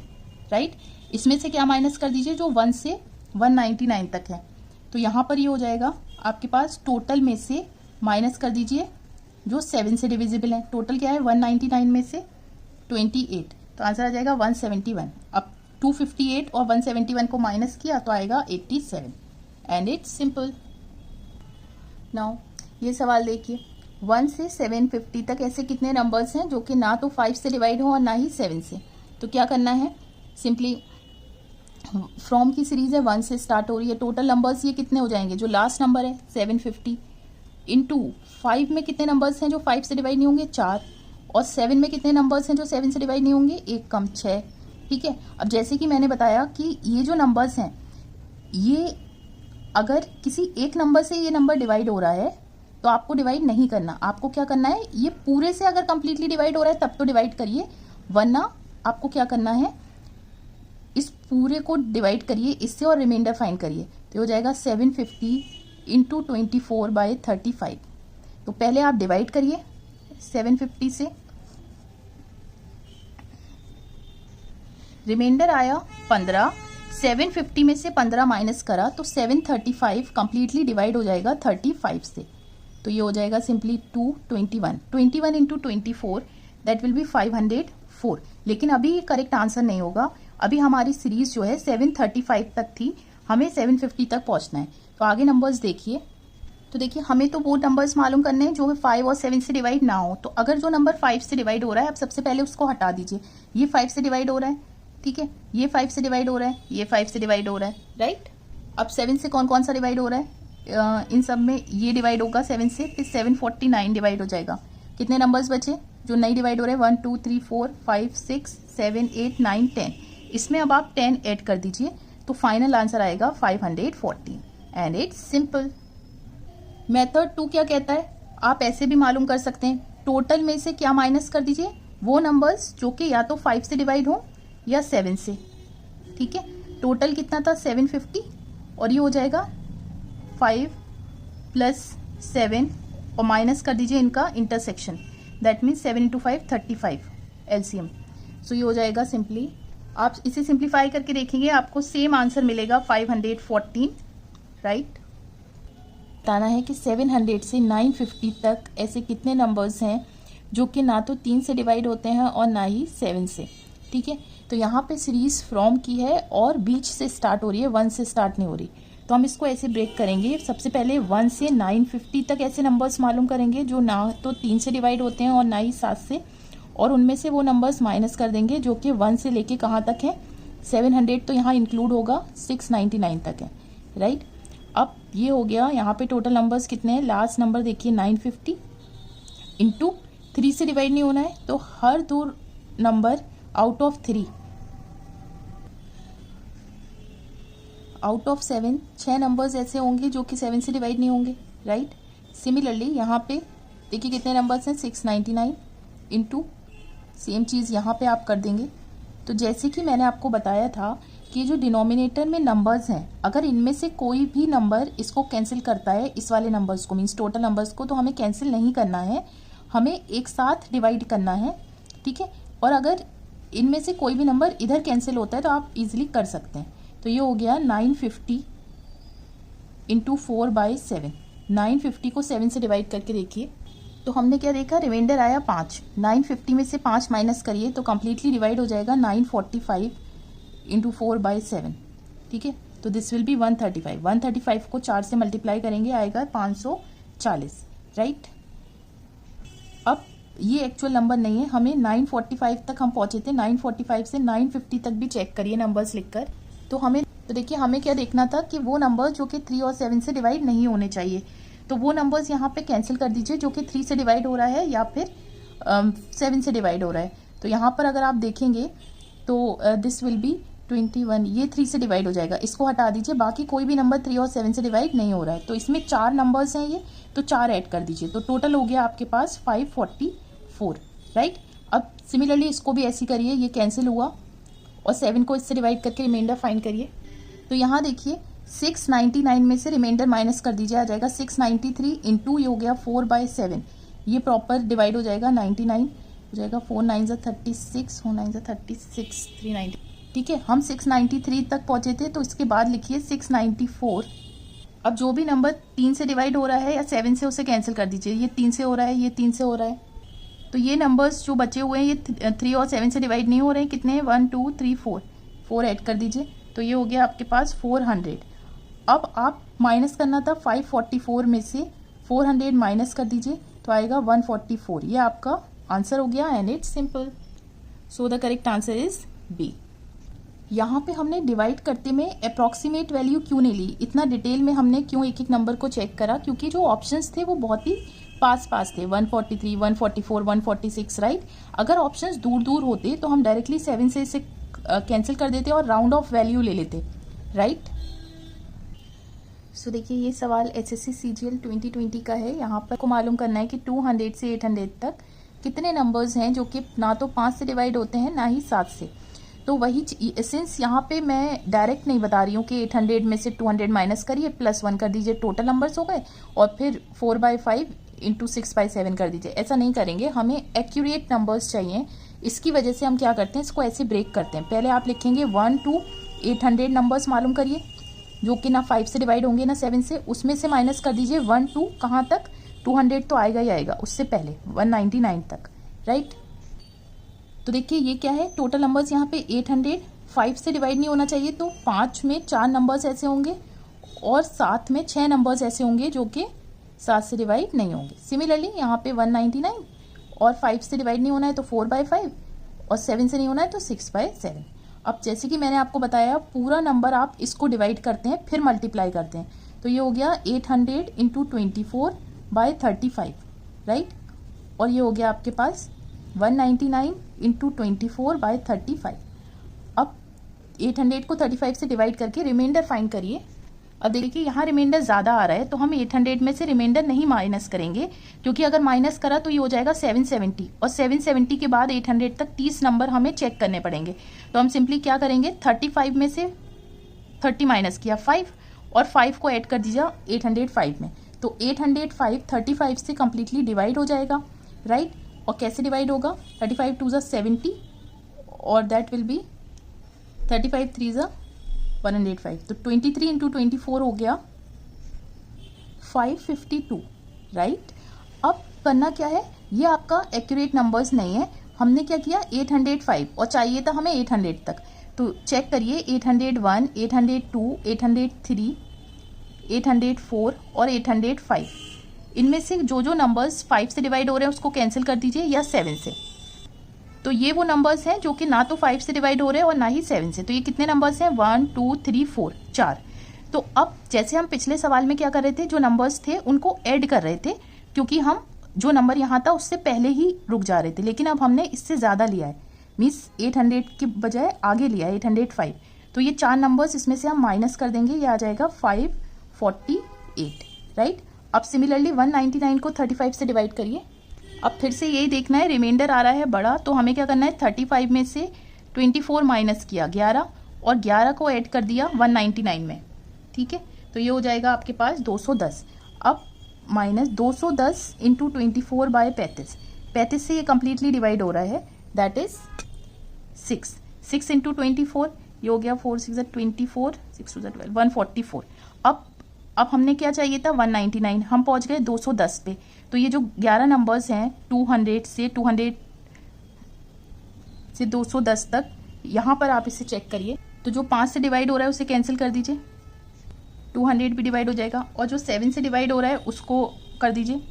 राइट। इसमें से क्या माइनस कर दीजिए? जो 1 से 199 तक है। तो यहाँ पर ये हो जाएगा आपके पास टोटल में से माइनस कर दीजिए जो 7 से डिविजिबल है। टोटल क्या है? 199 में से 28, तो आंसर आ जाएगा 171। अब 258 और 171 को माइनस किया तो आएगा 87 एंड इट्स सिंपल। नाउ ये सवाल देखिए, 1 से 750 तक ऐसे कितने नंबर्स हैं जो कि ना तो 5 से डिवाइड हो और ना ही 7 से? तो क्या करना है, सिंपली फ्रॉम की सीरीज है 1 से स्टार्ट हो रही है। टोटल नंबर्स ये कितने हो जाएंगे, जो लास्ट नंबर है 750 इंटू 5 में कितने नंबर्स हैं जो 5 से डिवाइड नहीं होंगे, 4, और 7 में कितने नंबर्स हैं जो 7 से डिवाइड नहीं होंगे, 1 कम 6। ठीक है, अब जैसे कि मैंने बताया कि ये जो नंबर्स हैं, ये अगर किसी एक नंबर से ये नंबर डिवाइड हो रहा है तो आपको डिवाइड नहीं करना। आपको क्या करना है, ये पूरे से अगर कंप्लीटली डिवाइड हो रहा है तब तो डिवाइड करिए, वरना आपको क्या करना है, इस पूरे को डिवाइड करिए इससे और रिमाइंडर फाइंड करिए। तो हो जाएगा 750 इंटू 24/35। तो पहले आप डिवाइड करिए 750 से, रिमाइंडर आया 15, 750 में से 15 माइनस करा तो 735 कंप्लीटली डिवाइड हो जाएगा 35 से। तो ये हो जाएगा simply 21 into 24 that will B 504। लेकिन अभी ये करेक्ट आंसर नहीं होगा, अभी हमारी सीरीज जो है 735 तक थी, हमें 750 तक पहुंचना है। तो आगे नंबर्स देखिए। तो देखिए, हमें तो वो नंबर्स मालूम करने हैं जो 5 और 7 से डिवाइड ना हो। तो अगर जो नंबर 5 से डिवाइड हो रहा है, आप सबसे पहले उसको हटा दीजिए। ये 5 से डिवाइड हो रहा है, ठीक है, ये 5 से डिवाइड हो रहा है, ये 5 से डिवाइड हो रहा है, राइट। अब 7 से कौन कौन सा डिवाइड हो रहा है, इन सब में ये डिवाइड होगा 7 से, फिर 749 डिवाइड हो जाएगा। कितने नंबर्स बचे जो नहीं डिवाइड हो रहे हैं, 1 2 3 4 5 6 7 8 9 10। इसमें अब आप 10 ऐड कर दीजिए तो फाइनल आंसर आएगा 514 एंड इट्स सिंपल। मेथड 2 क्या कहता है, आप ऐसे भी मालूम कर सकते हैं, टोटल में से क्या माइनस कर दीजिए, वो नंबर्स जो कि या तो 5 से डिवाइड हो या 7 से। ठीक है, टोटल कितना था 750, और ये हो जाएगा 5 + 7 और माइनस कर दीजिए इनका intersection, that means 7 into 5 35 LCM. So ये हो जाएगा सिंपली, आप इसे सिंप्लीफाई करके देखेंगे आपको सेम आंसर मिलेगा 514, राइट। बताना है कि 700 से 950 तक ऐसे कितने नंबर्स हैं जो कि ना तो 3 से डिवाइड होते हैं और ना ही 7 से। ठीक है, तो यहाँ पे सीरीज फ्रॉम की है और बीच से स्टार्ट हो रही है, 1 से स्टार्ट नहीं हो रही। तो हम इसको ऐसे ब्रेक करेंगे, सबसे पहले 1 से 950 तक ऐसे नंबर्स मालूम करेंगे जो ना तो 3 से डिवाइड होते हैं और ना ही 7 से, और उनमें से वो नंबर्स माइनस कर देंगे जो कि 1 से लेके कहाँ तक है, 700 तो यहाँ इंक्लूड होगा, 699 तक है, राइट। अब ये हो गया, यहाँ पे टोटल नंबर्स कितने हैं, लास्ट नंबर देखिए 950 इंटू 3 से डिवाइड नहीं होना है, तो हर 2 number out of 3, out of 7, 6 numbers ऐसे होंगे जो कि 7 से डिवाइड नहीं होंगे, राइट। सिमिलरली यहाँ पे देखिए कितने नंबर्स हैं, 699 इंटू सेम चीज़ यहाँ पे आप कर देंगे। तो जैसे कि मैंने आपको बताया था कि जो डिनोमिनेटर में नंबर्स हैं, अगर इनमें से कोई भी नंबर इसको कैंसिल करता है, इस वाले नंबर्स को, मीन्स टोटल नंबर्स को, तो हमें कैंसिल नहीं करना है, हमें एक साथ डिवाइड करना है। ठीक है, और अगर इनमें से कोई भी नंबर इधर कैंसिल होता है तो आप इजीली कर सकते हैं। तो ये हो गया 950 इंटू 4/7। 950 को 7 से डिवाइड करके देखिए, तो हमने क्या देखा, रिमाइंडर आया 5, 950 में से 5 माइनस करिए तो कंप्लीटली डिवाइड हो जाएगा 945 इंटू 4/7। ठीक है, तो दिस विल बी 135। 135 को 4 से मल्टीप्लाई करेंगे, आएगा 540, राइट। अब ये एक्चुअल नंबर नहीं है, हमें 945 तक हम पहुंचे थे, 945 से 950 तक भी चेक करिए नंबर्स लिखकर। तो देखिए हमें क्या देखना था कि वो नंबर जो कि 3 और 7 से डिवाइड नहीं होने चाहिए, तो वो नंबर्स यहाँ पे कैंसिल कर दीजिए जो कि 3 से डिवाइड हो रहा है या फिर 7 से डिवाइड हो रहा है। तो यहाँ पर अगर आप देखेंगे तो दिस विल बी 21, ये 3 से डिवाइड हो जाएगा, इसको हटा दीजिए, बाकी कोई भी नंबर 3 और 7 से डिवाइड नहीं हो रहा है। तो इसमें 4 नंबर्स हैं ये, तो 4 ऐड कर दीजिए, तो टोटल हो गया आपके पास 544, राइट। अब सिमिलरली इसको भी ऐसी करिए, ये कैंसिल हुआ और 7 को इससे डिवाइड करके रिमाइंडर फाइंड करिए। तो यहाँ देखिए 699 में से रिमाइंडर माइनस कर दीजिए, आ जाएगा 693 इंटू ये हो गया 4/7, ये प्रॉपर डिवाइड हो जाएगा 99 हो जाएगा, 4 9 36, 4 9 36, 390। ठीक है, हम 693 तक पहुंचे थे, तो इसके बाद लिखिए 694। अब जो भी नंबर 3 से डिवाइड हो रहा है या 7 से, उसे कैंसिल कर दीजिए, ये 3 से हो रहा है, ये 3 से हो रहा है, तो ये नंबर्स जो बचे हुए हैं ये 3 और 7 से डिवाइड नहीं हो रहे हैं, कितने हैं, 1 2 3 4 ऐड कर दीजिए, तो ये हो गया आपके पास 400। अब आप माइनस करना था 544 में से 400 माइनस कर दीजिए तो आएगा 144, ये आपका आंसर हो गया and it's simple. So the correct answer is B. यहाँ पे हमने डिवाइड करते में अप्रॉक्सीमेट वैल्यू क्यों नहीं ली, इतना डिटेल में हमने क्यों एक एक नंबर को चेक करा, क्योंकि जो ऑप्शंस थे वो बहुत ही पास थे, 143, 144, 146, राइट। अगर ऑप्शंस दूर दूर होते तो हम डायरेक्टली 7 से इसे कैंसिल कर देते और राउंड ऑफ वैल्यू ले लेते, राइट। सो देखिए ये सवाल एसएससी सीजीएल 2020 का है। यहाँ पर को मालूम करना है कि 200 से 800 तक कितने नंबर्स हैं जो कि ना तो 5 से डिवाइड होते हैं ना ही 7 से। तो वही सिंस यहाँ पे मैं डायरेक्ट नहीं बता रही हूँ कि 800 में से 200 माइनस करिए +1 कर दीजिए, टोटल नंबर्स हो गए, और फिर 4/5 इंटू 6/7 कर दीजिए, ऐसा नहीं करेंगे। हमें एक्यूरेट नंबर्स चाहिए, इसकी वजह से हम क्या करते हैं, इसको ऐसे ब्रेक करते हैं। पहले आप लिखेंगे 1 to 800 नंबर्स मालूम करिए जो कि ना 5 से डिवाइड होंगे ना 7 से, उसमें से माइनस कर दीजिए 1 to कहाँ तक, 200 तो आएगा ही आएगा, उससे पहले 199 तक, राइट। तो देखिए ये क्या है, टोटल नंबर्स यहाँ पे 800, 5 से डिवाइड नहीं होना चाहिए, तो 5 में 4 नंबर्स ऐसे होंगे और 7 में 6 नंबर्स ऐसे होंगे जो कि 7 से डिवाइड नहीं होंगे। सिमिलरली यहाँ पे 199 और 5 से डिवाइड नहीं होना है तो 4/5 और 7 से नहीं होना है तो 6/7। अब जैसे कि मैंने आपको बताया पूरा नंबर आप इसको डिवाइड करते हैं फिर मल्टीप्लाई करते हैं, तो ये हो गया 800 इंटू 24/35, राइट। और ये हो गया आपके पास 199 इंटू 24/35। अब 800 को 35 से डिवाइड करके रिमाइंडर फाइंड करिए। अब देखिए यहाँ रिमाइंडर ज़्यादा आ रहा है तो हम 800 में से रिमाइंडर नहीं माइनस करेंगे, क्योंकि अगर माइनस करा तो ये हो जाएगा 770, और 770 के बाद 800 तक 30 नंबर हमें चेक करने पड़ेंगे। तो हम सिंपली क्या करेंगे, 35 में से 30 माइनस किया 5 और 5 को ऐड कर दीजिए 805 में, तो 805 35 से कम्प्लीटली डिवाइड हो जाएगा, राइट। और कैसे डिवाइड होगा, 35 2 ज़ा 70 और दैट विल बी 35 3 ज़ा 105, तो 23 इंटू 24 हो गया 552, राइट। अब करना क्या है, ये आपका एक्यूरेट नंबर्स नहीं है, हमने क्या किया 805 और चाहिए था हमें 800 तक, तो चेक करिए 801, 802, 803, 804 और 805, इनमें से जो जो नंबर्स 5 से डिवाइड हो रहे हैं उसको कैंसिल कर दीजिए या 7 से। तो ये वो नंबर्स हैं जो कि ना तो 5 से डिवाइड हो रहे हैं और ना ही 7 से। तो ये कितने नंबर्स हैं, 1 2 3 4 4। तो अब जैसे हम पिछले सवाल में क्या कर रहे थे, जो नंबर्स थे उनको ऐड कर रहे थे, क्योंकि हम जो नंबर यहाँ था उससे पहले ही रुक जा रहे थे, लेकिन अब हमने इससे ज़्यादा लिया है, मीन्स 800 के बजाय आगे लिया है 805। तो ये 4 नंबर्स इसमें से हम माइनस कर देंगे, ये आ जाएगा 548, राइट। अब सिमिलरली 199 को 35 से डिवाइड करिए। अब फिर से यही देखना है, रिमाइंडर आ रहा है बड़ा, तो हमें क्या करना है, 35 में से 24 माइनस किया 11 और 11 को ऐड कर दिया 199 में, ठीक है। तो ये हो जाएगा आपके पास 210। अब माइनस 210 इंटू 24/35, 35 से ये कम्प्लीटली डिवाइड हो रहा है, दैट इज 6 इंटू 24, ये हो गया 4 6 24, 6 2 12, 144। अब हमने क्या चाहिए था 199, हम पहुंच गए 210 पे। तो ये जो 11 नंबर्स हैं 200 से 210 तक, यहाँ पर आप इसे चेक करिए, तो जो 5 से डिवाइड हो रहा है उसे कैंसिल कर दीजिए, 200 भी डिवाइड हो जाएगा, और जो 7 से डिवाइड हो रहा है उसको कर दीजिए,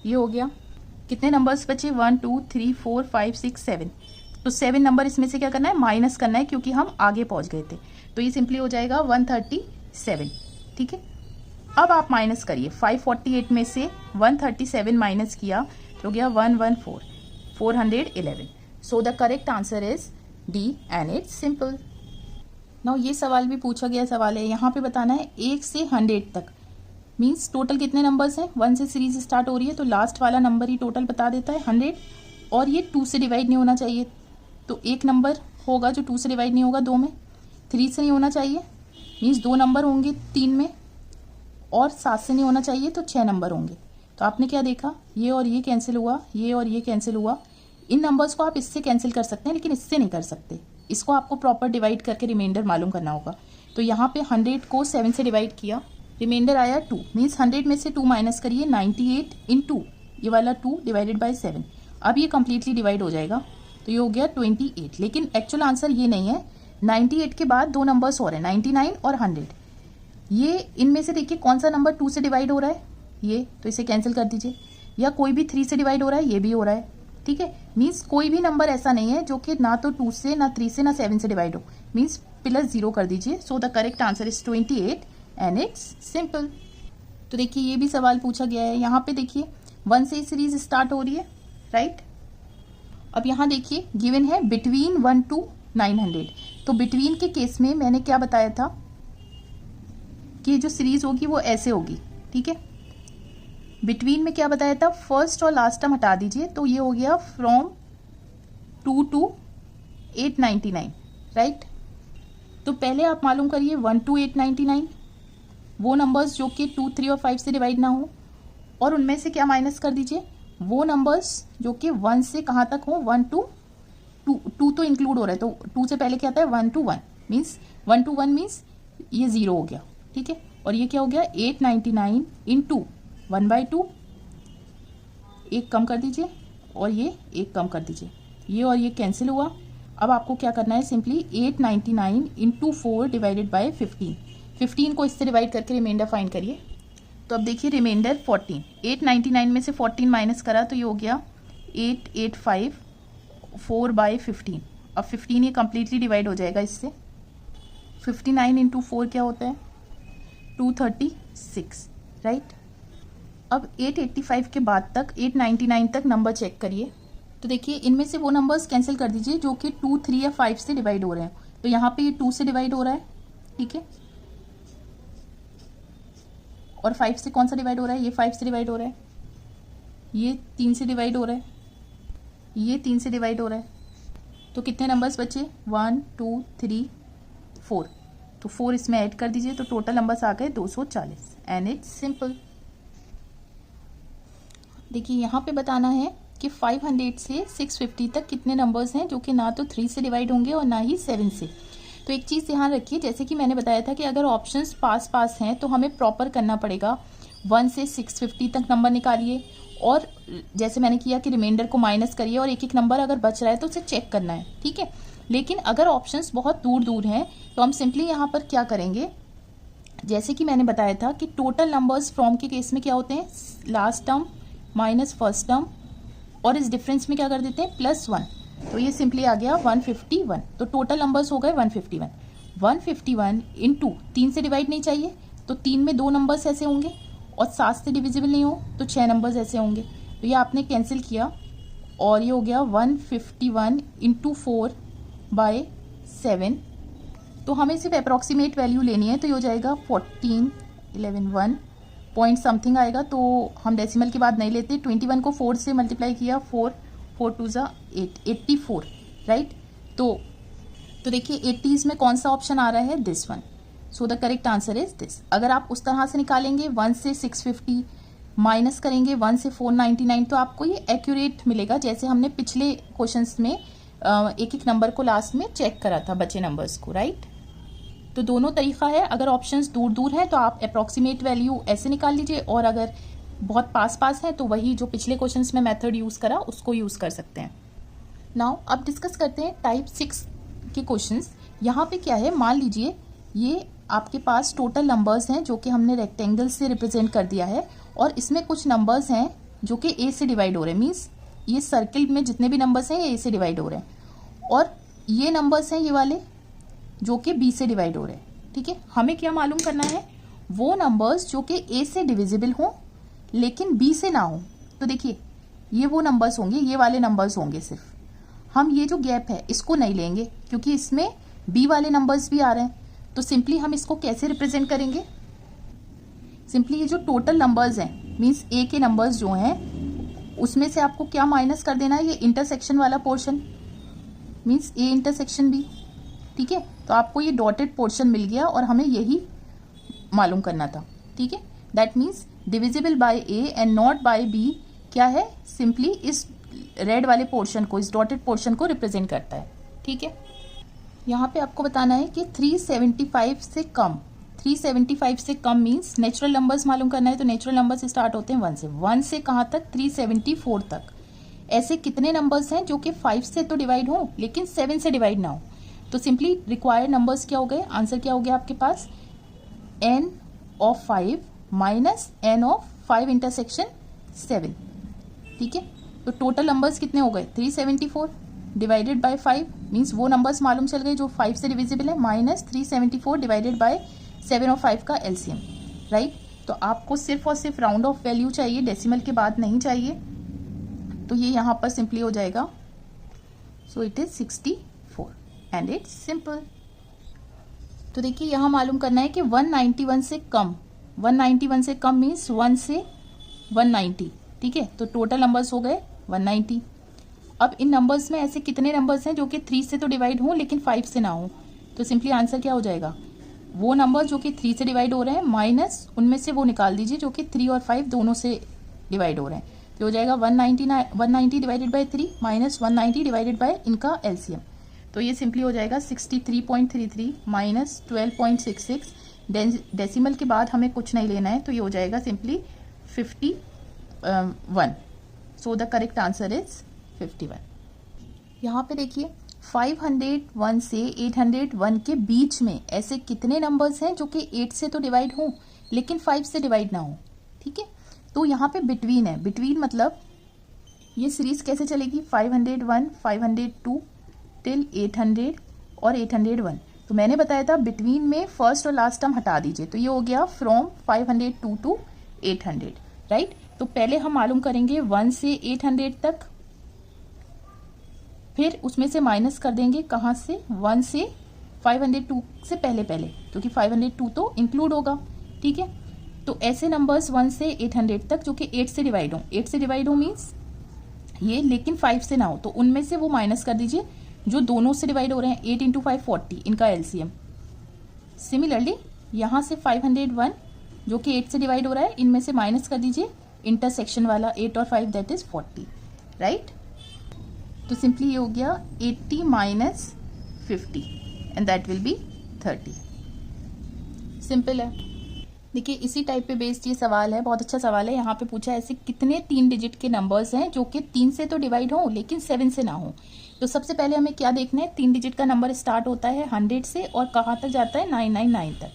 ये हो गया। कितने नंबर्स बचे, 1 2 3 4 5 6 7। तो 7 नंबर इसमें से क्या करना है, माइनस करना है, क्योंकि हम आगे पहुँच गए थे। तो ये सिंपली हो जाएगा 137, ठीक है। अब आप माइनस करिए, 548 में से 137 माइनस किया तो हो गया 114, 411। सो the correct answer is D and it's simple. Now ये सवाल भी पूछा गया सवाल है, यहाँ पे बताना है 1 से 100 तक, मीन्स टोटल कितने नंबर्स हैं, 1 से सीरीज स्टार्ट हो रही है तो लास्ट वाला नंबर ही टोटल बता देता है 100, और ये 2 से डिवाइड नहीं होना चाहिए, तो एक नंबर होगा जो 2 से डिवाइड नहीं होगा 2 में, 3 से नहीं होना चाहिए, मीन्स 2 नंबर होंगे 3 में, और 7 से नहीं होना चाहिए तो 6 नंबर होंगे। तो आपने क्या देखा, ये और ये कैंसिल हुआ, ये और ये कैंसिल हुआ। इन नंबर्स को आप इससे कैंसिल कर सकते हैं, लेकिन इससे नहीं कर सकते, इसको आपको प्रॉपर डिवाइड करके रिमाइंडर मालूम करना होगा। तो यहाँ पे 100 को 7 से डिवाइड किया, रिमाइंडर आया 2, मीन्स 100 में से 2 माइनस करिए, 98 इंटू ये वाला 2 डिवाइडेड बाई 7। अब ये कम्प्लीटली डिवाइड हो जाएगा, तो ये हो गया 28, लेकिन एक्चुअल आंसर ये नहीं है। 98 के बाद 2 नंबर्स और हैं, 99 और 100। ये इनमें से देखिए कौन सा नंबर 2 से डिवाइड हो रहा है, ये, तो इसे कैंसिल कर दीजिए, या कोई भी 3 से डिवाइड हो रहा है, ये भी हो रहा है, ठीक है, मीन्स कोई भी नंबर ऐसा नहीं है जो कि ना तो 2 से, ना 3 से, ना 7 से डिवाइड हो, मीन्स प्लस 0 कर दीजिए। सो the correct answer is 28 and it's simple. तो देखिए ये भी सवाल पूछा गया है, यहाँ पे देखिए 1 से सीरीज स्टार्ट हो रही है, राइट। अब यहाँ देखिए गिवन है बिटवीन 1 to 900। तो बिटवीन के केस में मैंने क्या बताया था कि जो सीरीज होगी वो ऐसे होगी, ठीक है। बिटवीन में क्या बताया था, फर्स्ट और लास्ट टर्म हटा दीजिए, तो ये हो गया फ्रॉम 2 to 899, राइट। तो पहले आप मालूम करिए 1 to 899 वो नंबर्स जो कि 2, 3 और 5 से डिवाइड ना हो, और उनमें से क्या माइनस कर दीजिए, वो नंबर्स जो कि 1 से कहाँ तक हो, 1 to 2 तो इंक्लूड हो रहा है, तो 2 से पहले क्या आता है 1 to 1, मीन्स 1 to 1 मीन्स ये 0 हो गया, ठीक है। और ये क्या हो गया 899 इंटू 1/2, एक कम कर दीजिए और ये एक कम कर दीजिए, ये और ये कैंसिल हुआ। अब आपको क्या करना है, सिंपली 899 इंटू 4 डिवाइडेड बाई 15 को इससे डिवाइड करके रिमाइंडर फाइंड करिए। तो अब देखिए रिमाइंडर 14, 899 में से 14 माइनस करा तो ये हो गया 885 4/15। अब 15 ये कम्प्लीटली डिवाइड हो जाएगा इससे, 59 इंटू 4 क्या होता है 236, राइट। अब 885 के बाद तक 899 तक नंबर चेक करिए। तो देखिए इनमें से वो नंबर्स कैंसिल कर दीजिए जो कि 2, 3 या 5 से डिवाइड हो रहे हैं। तो यहाँ पे ये 2 से डिवाइड हो रहा है, ठीक है, और 5 से कौन सा डिवाइड हो रहा है, ये 5 से डिवाइड हो रहा है, ये 3 से डिवाइड हो रहा है, ये 3 से डिवाइड हो रहा है। तो कितने नंबर्स बचे 1, 2, 3, 4। तो 4 इसमें ऐड कर दीजिए, तो टोटल नंबर्स आ गए 240 एंड इट्स सिंपल। देखिए यहाँ पे बताना है कि 500 से 650 तक कितने नंबर्स हैं जो कि ना तो 3 से डिवाइड होंगे और ना ही 7 से। तो एक चीज़ ध्यान रखिए, जैसे कि मैंने बताया था कि अगर ऑप्शंस पास हैं तो हमें प्रॉपर करना पड़ेगा, 1 से 650 तक नंबर निकालिए, और जैसे मैंने किया कि रिमाइंडर को माइनस करिए और एक एक नंबर अगर बच रहा है तो उसे चेक करना है, ठीक है। लेकिन अगर ऑप्शंस बहुत दूर दूर हैं तो हम सिंपली यहाँ पर क्या करेंगे, जैसे कि मैंने बताया था कि टोटल नंबर्स फ्रॉम के केस में क्या होते हैं, last term minus first term, और इस डिफरेंस में क्या कर देते हैं +1। तो ये सिंपली आ गया 151। तो टोटल नंबर्स हो गए 151। 151 इंटू 3 से डिवाइड नहीं चाहिए, तो 3 में 2 नंबर्स ऐसे होंगे, और 7 से डिविजिबल नहीं हो तो 6 नंबर्स ऐसे होंगे। तो ये आपने कैंसिल किया और ये हो गया 151 इंटू 4/7। तो हमें सिर्फ अप्रॉक्सीमेट वैल्यू लेनी है, तो ये हो जाएगा 14, 11, 1 पॉइंट समथिंग आएगा। तो हम डेसिमल के बाद नहीं लेते, 21 को 4 से मल्टीप्लाई किया, 4 2 8, 84, राइट। तो देखिए 80s में कौन सा ऑप्शन आ रहा है, this one. So the correct answer is this. अगर आप उस तरह से निकालेंगे 1 से 650 माइनस करेंगे 1 से 499, तो आपको ये एक्यूरेट मिलेगा, जैसे हमने पिछले क्वेश्चंस में एक एक नंबर को लास्ट में चेक करा था, बचे नंबर्स को, राइट। तो दोनों तरीका है, अगर ऑप्शंस दूर दूर हैं तो आप अप्रॉक्सीमेट वैल्यू ऐसे निकाल लीजिए, और अगर बहुत पास है तो वही जो पिछले क्वेश्चंस में मेथड यूज़ करा उसको यूज़ कर सकते हैं। नाउ अब डिस्कस करते हैं टाइप 6 के क्वेश्चंस। यहाँ पे क्या है, मान लीजिए ये आपके पास टोटल नंबर्स हैं जो कि हमने रेक्टेंगल से रिप्रेजेंट कर दिया है, और इसमें कुछ नंबर्स हैं जो कि ए से डिवाइड हो रहे हैं, मीन्स ये सर्किल में जितने भी नंबर्स हैं ये ए से डिवाइड हो रहे हैं, और ये नंबर्स हैं ये वाले जो कि बी से डिवाइड हो रहे हैं, ठीक है। हमें क्या मालूम करना है, वो नंबर्स जो कि ए से डिविजिबल हों लेकिन बी से ना हो। तो देखिए ये वो नंबर्स होंगे, ये वाले नंबर्स होंगे, सिर्फ हम ये जो गैप है इसको नहीं लेंगे क्योंकि इसमें बी वाले नंबर्स भी आ रहे हैं। तो सिंपली हम इसको कैसे रिप्रेजेंट करेंगे, सिंपली ये जो टोटल नंबर्स हैं, मीन्स ए के नंबर्स जो हैं उसमें से आपको क्या माइनस कर देना है, ये इंटरसेक्शन वाला portion, means A intersection B, ठीक है। तो आपको ये डॉटेड पोर्शन मिल गया और हमें यही मालूम करना था, ठीक है। That means divisible by A and not by B क्या है, सिंपली इस रेड वाले पोर्शन को, इस डॉटेड पोर्शन को रिप्रेजेंट करता है, ठीक है। यहाँ पे आपको बताना है कि 375 से कम, 375 से कम मीन्स नेचुरल नंबर्स मालूम करना है। तो नेचुरल नंबर्स स्टार्ट होते हैं 1 से कहाँ तक, 374 तक। ऐसे कितने नंबर्स हैं जो कि 5 से तो डिवाइड हो लेकिन 7 से डिवाइड ना हो। तो सिंपली रिक्वायर्ड नंबर्स क्या हो गए, आंसर क्या हो गया आपके पास, n of 5 minus n of 5 intersection 7, ठीक है। तो टोटल नंबर्स कितने हो गए 374 डिवाइडेड बाय 5 मीन्स वो नंबर्स मालूम चल गए जो 5 से डिविजिबल है, माइनस 374 डिवाइडेड बाय 7 और 5 का एलसीएम, राइट। तो आपको सिर्फ और सिर्फ राउंड ऑफ वैल्यू चाहिए, डेसिमल के बाद नहीं चाहिए। तो ये यहाँ पर सिंपली हो जाएगा, so it is 64 and it's simple. तो देखिए यहाँ मालूम करना है कि 191 से कम, 191 से कम मीन्स 1 से 190, ठीक है। तो टोटल नंबर्स हो गए 190। अब इन नंबर्स में ऐसे कितने नंबर्स हैं जो कि 3 से तो डिवाइड हों लेकिन 5 से ना हो, तो सिंपली आंसर क्या हो जाएगा, वो नंबर जो कि 3 से डिवाइड हो रहे हैं माइनस उनमें से वो निकाल दीजिए जो कि 3 और 5 दोनों से डिवाइड हो रहे हैं। तो हो जाएगा 190 divided by 3 minus 190 divided by इनका एलसीएम। तो ये सिंपली हो जाएगा 63.33 माइनस 12.66, डेसिमल के बाद हमें कुछ नहीं लेना है, तो ये हो जाएगा simply 51। So the correct answer is 51। यहाँ पे देखिए 501 से 801 के बीच में ऐसे कितने नंबर्स हैं जो कि 8 से तो डिवाइड हों लेकिन 5 से डिवाइड ना हो, ठीक है। तो यहाँ पे बिटवीन है, बिटवीन मतलब ये सीरीज कैसे चलेगी 501, 502 टिल 800 और 801। तो मैंने बताया था बिटवीन में फर्स्ट और लास्ट टर्म हटा दीजिए, तो ये हो गया फ्रॉम 502 टू 800, राइट। तो पहले हम मालूम करेंगे 1 से 800 तक, फिर उसमें से माइनस कर देंगे कहाँ से, 1 से 502 से पहले पहले, क्योंकि 502 तो इंक्लूड होगा, ठीक है। तो ऐसे नंबर्स 1 से 800 तक जो कि 8 से डिवाइड हो, 8 से डिवाइड हो मीन्स ये लेकिन 5 से ना हो, तो उनमें से वो माइनस कर दीजिए जो दोनों से डिवाइड हो रहे हैं। 8 इंटू 5 40 इनका एलसीएम। सिमिलरली यहाँ से 501 जो कि 8 से डिवाइड हो रहा है, इनमें से माइनस कर दीजिए इंटरसेक्शन वाला 8 और 5 दैट इज 40, राइट। तो सिंपली ये हो गया 80 minus 50 and that will B 30। Simple है। देखिए इसी टाइप पे बेस्ड ये सवाल है, बहुत अच्छा सवाल है। यहाँ पे पूछा है ऐसे कितने 3 डिजिट के नंबर्स हैं जो कि 3 से तो डिवाइड हो लेकिन 7 से ना हो। तो सबसे पहले हमें क्या देखना है, 3 डिजिट का नंबर स्टार्ट होता है 100 से और कहाँ तक जाता है 999 तक,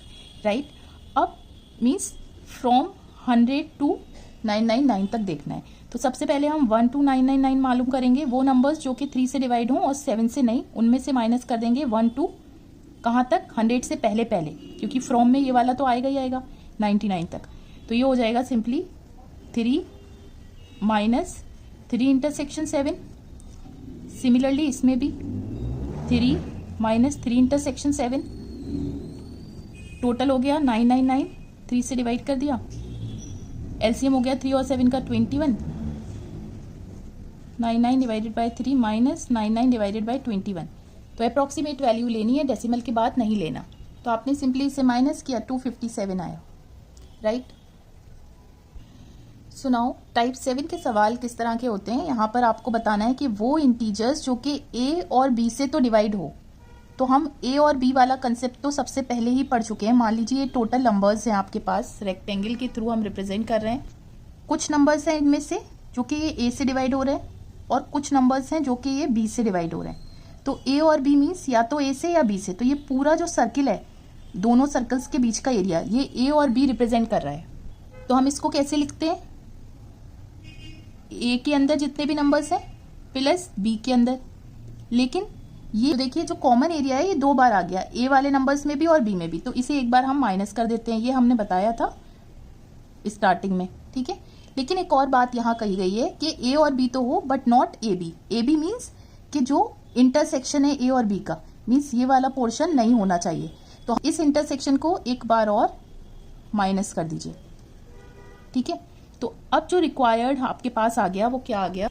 राइट। अब मीन्स फ्रॉम 100 टू 999 तक देखना है। तो सबसे पहले हम 1 to 999 मालूम करेंगे, वो नंबर्स जो कि 3 से डिवाइड हों और 7 से नहीं, उनमें से माइनस कर देंगे 1 to कहाँ तक 100 से पहले पहले, क्योंकि फ्रॉम में ये वाला तो आएगा ही आएगा 99 तक। तो ये हो जाएगा सिंपली 3 माइनस 3 इंटरसेक्शन 7। सिमिलरली इसमें भी 3 माइनस 3 इंटरसेक्शन 7, टोटल हो गया 999, 3 से डिवाइड कर दिया, एलसीएम हो गया 3 और 7 का 21, 99 divided by 3 minus 99 divided by 21। तो अप्रॉक्सीमेट वैल्यू लेनी है, डेसिमल के बाद नहीं लेना। तो आपने सिंपली इसे माइनस किया, 257 आया, राइट। सो नाउ टाइप 7 के सवाल किस तरह के होते हैं, यहाँ पर आपको बताना है कि वो इंटीजर्स जो कि ए और बी से तो डिवाइड हो। तो हम ए और बी वाला कंसेप्ट तो सबसे पहले ही पढ़ चुके हैं। मान लीजिए ये टोटल नंबर्स हैं आपके पास, रेक्टेंगल के थ्रू हम रिप्रेजेंट कर रहे हैं। कुछ नंबर्स हैं इनमें से जो कि ये ए से डिवाइड हो रहे हैं और कुछ नंबर्स हैं जो कि ये बी से डिवाइड हो रहे हैं। तो ए और बी मीन्स या तो ए से या बी से। तो ये पूरा जो सर्किल है, दोनों सर्कल्स के बीच का एरिया, ये ए और बी रिप्रेजेंट कर रहा है। तो हम इसको कैसे लिखते हैं, ए के अंदर जितने भी नंबर्स हैं प्लस बी के अंदर। लेकिन ये तो देखिए जो कॉमन एरिया है ये 2 बार आ गया, ए वाले नंबर्स में भी और बी में भी, तो इसे एक बार हम माइनस कर देते हैं। ये हमने बताया था स्टार्टिंग में, ठीक है। लेकिन एक और बात यहाँ कही गई है कि ए और बी तो हो but not A B. A B means कि जो इंटरसेक्शन है ए और बी का, मीन्स ये वाला पोर्शन नहीं होना चाहिए। तो इस इंटरसेक्शन को एक बार और माइनस कर दीजिए, ठीक है। तो अब जो रिक्वायर्ड आपके पास आ गया वो क्या आ गया,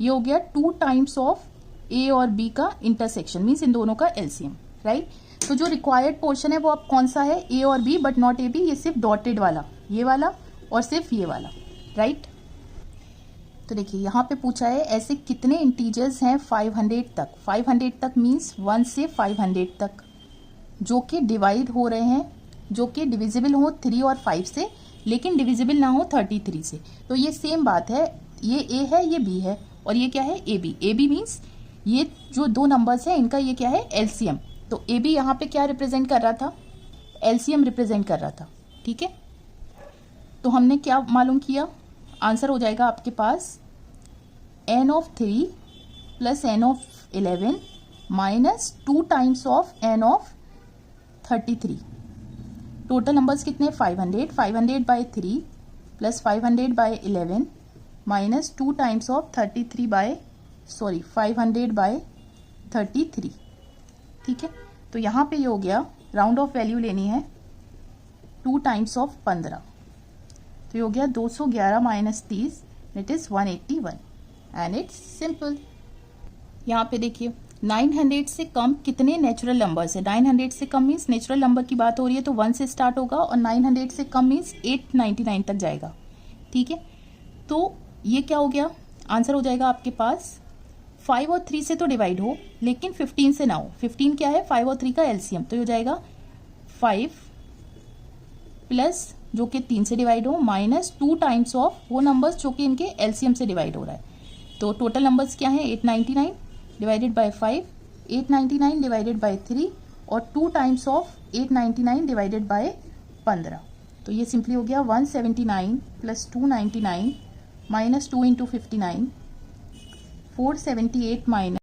ये हो गया 2 टाइम्स ऑफ ए और बी का इंटरसेक्शन, मीन्स इन दोनों का एलसीएम, राइट। तो जो रिक्वायर्ड पोर्शन है वो अब कौन सा है, ए और B but not A B, ये सिर्फ डॉटेड वाला, ये वाला और सिर्फ ये वाला, राइट। तो देखिए यहाँ पे पूछा है ऐसे कितने इंटीजर्स हैं 500 तक। 500 तक मीन्स 1 से 500 तक जो कि डिवाइड हो रहे हैं, जो कि डिविजिबल हो 3 और 5 से लेकिन डिविजिबल ना हो 33 से। तो ये सेम बात है, ये ए है ये बी है और ये क्या है A B. A B means ये जो 2 नंबर्स हैं इनका ये क्या है एलसीएम। तो ए बी यहाँ पे क्या रिप्रेजेंट कर रहा था, एलसीएम रिप्रेजेंट कर रहा था, ठीक है। तो हमने क्या मालूम किया, आंसर हो जाएगा आपके पास n of 3 plus n of 11 minus 2 times of n of 33. Total numbers कितने? 500. 500 by 3 plus 500 by 11 minus 2 times of 500 by 33. ठीक है, तो यहाँ पे ये हो गया, राउंड ऑफ वैल्यू लेनी है 2 times of 15, तो ये हो गया 211 minus 30, it is 181 and it's simple. यहाँ पे देखिए 900 से कम कितने नेचुरल नंबर्स है. 900 से कम मीन्स नेचुरल नंबर की बात हो रही है तो 1 से स्टार्ट होगा, और 900 से कम मीन्स 899 तक जाएगा. ठीक है, तो ये क्या हो गया, आंसर हो जाएगा आपके पास 5 और 3 से तो डिवाइड हो, लेकिन 15 से ना हो. 15 क्या है? 5 और 3 का एलसीएम, तो ये हो जाएगा 5 प्लस जो कि 3 से डिवाइड हो माइनस 2 टाइम्स ऑफ वो नंबर्स जो कि इनके एलसीएम से डिवाइड हो रहा है. तो टोटल नंबर्स क्या है? 899 डिवाइडेड बाय 5, 899 डिवाइडेड बाय 3 और 2 टाइम्स ऑफ 899 डिवाइडेड बाय 15. तो ये सिंपली हो गया 179 plus 299 minus 2 into 59, 478 minus.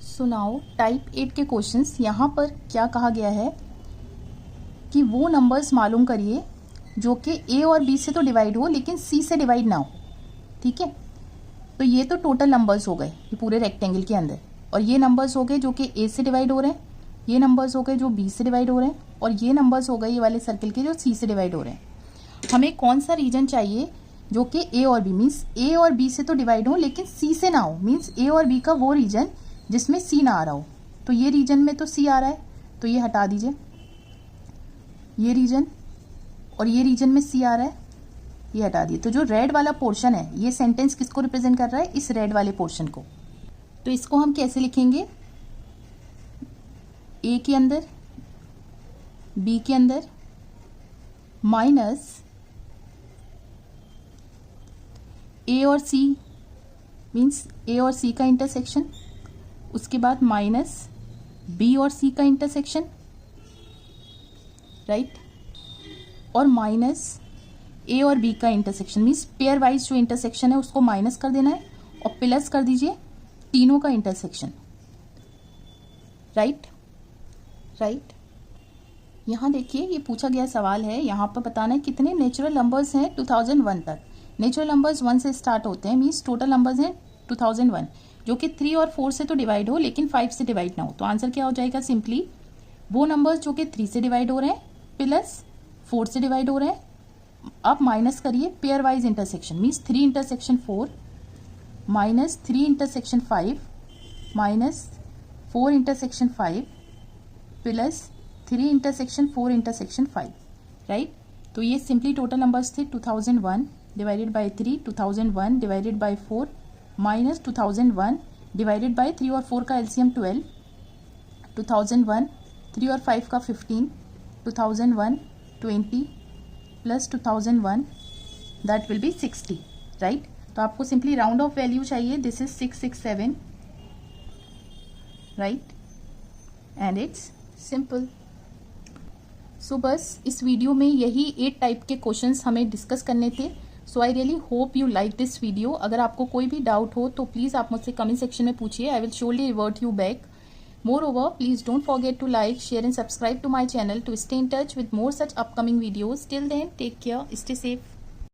So now type 8 के क्वेश्चंस. यहाँ पर क्या कहा गया है कि वो नंबर्स मालूम करिए जो कि ए और बी से तो डिवाइड हो लेकिन सी से डिवाइड ना हो. ठीक है, तो ये तो टोटल नंबर्स हो गए ये पूरे रेक्टेंगल के अंदर, और ये नंबर्स हो गए जो कि ए से डिवाइड हो रहे हैं, ये नंबर्स हो गए जो बी से डिवाइड हो रहे हैं, और ये नंबर्स हो गए ये वाले सर्कल के जो सी से डिवाइड हो रहे हैं. हमें कौन सा रीजन चाहिए जो कि ए और बी मीन्स ए और बी से तो डिवाइड हो लेकिन सी से ना हो, मीन्स ए और बी का वो रीजन जिसमें सी ना आ रहा हो. तो ये रीजन में तो सी आ रहा है, तो ये हटा दीजिए, ये रीजन, और ये रीजन में सी आ रहा है, ये हटा दिए. तो जो रेड वाला पोर्शन है ये सेंटेंस किसको रिप्रेजेंट कर रहा है? इस रेड वाले पोर्शन को. तो इसको हम कैसे लिखेंगे? ए के अंदर, बी के अंदर माइनस ए और सी मीन्स ए और सी का इंटरसेक्शन, उसके बाद माइनस बी और सी का इंटरसेक्शन, राइट, और माइनस ए और बी का इंटरसेक्शन मीन्स पेयर वाइज जो इंटरसेक्शन है उसको माइनस कर देना है, और प्लस कर दीजिए तीनों का इंटरसेक्शन. राइट. यहाँ देखिए ये पूछा गया सवाल है, यहाँ पर बताना है कितने नेचुरल नंबर्स हैं 2001 तक. नेचुरल नंबर्स 1 से स्टार्ट होते हैं, मीन्स टोटल नंबर्स हैं 2001 जो कि 3 और 4 से तो डिवाइड हो लेकिन 5 से डिवाइड ना हो. तो आंसर क्या हो जाएगा? सिंपली वो नंबर्स जो कि 3 से डिवाइड हो रहे हैं प्लस 4 से डिवाइड हो रहे हैं. अब माइनस करिए pair wise intersection means 3 intersection 4 minus 3 intersection 5 minus 4 intersection 5 plus 3 intersection 4 intersection 5. Right, तो ये सिंपली टोटल नंबर्स थे 2001 divided by 3, 2001 divided by 4 minus 2001 divided by 3 और 4 का एलसीएम 12, 2001 3 और 5 का 15, 2001 20 plus 2001 that will be 60. Right, तो आपको सिंपली राउंड ऑफ वैल्यू चाहिए, this is 667. Right, and it's simple. So बस इस वीडियो में यही 8 टाइप के क्वेश्चंस हमें डिस्कस करने थे. So I really hope you like this video. अगर आपको कोई भी डाउट हो तो प्लीज़ आप मुझसे कमेंट सेक्शन में पूछिए, I will surely revert you back. Moreover, please don't forget to like, share and subscribe to my channel to stay in touch with more such upcoming videos. Till then, take care, stay safe.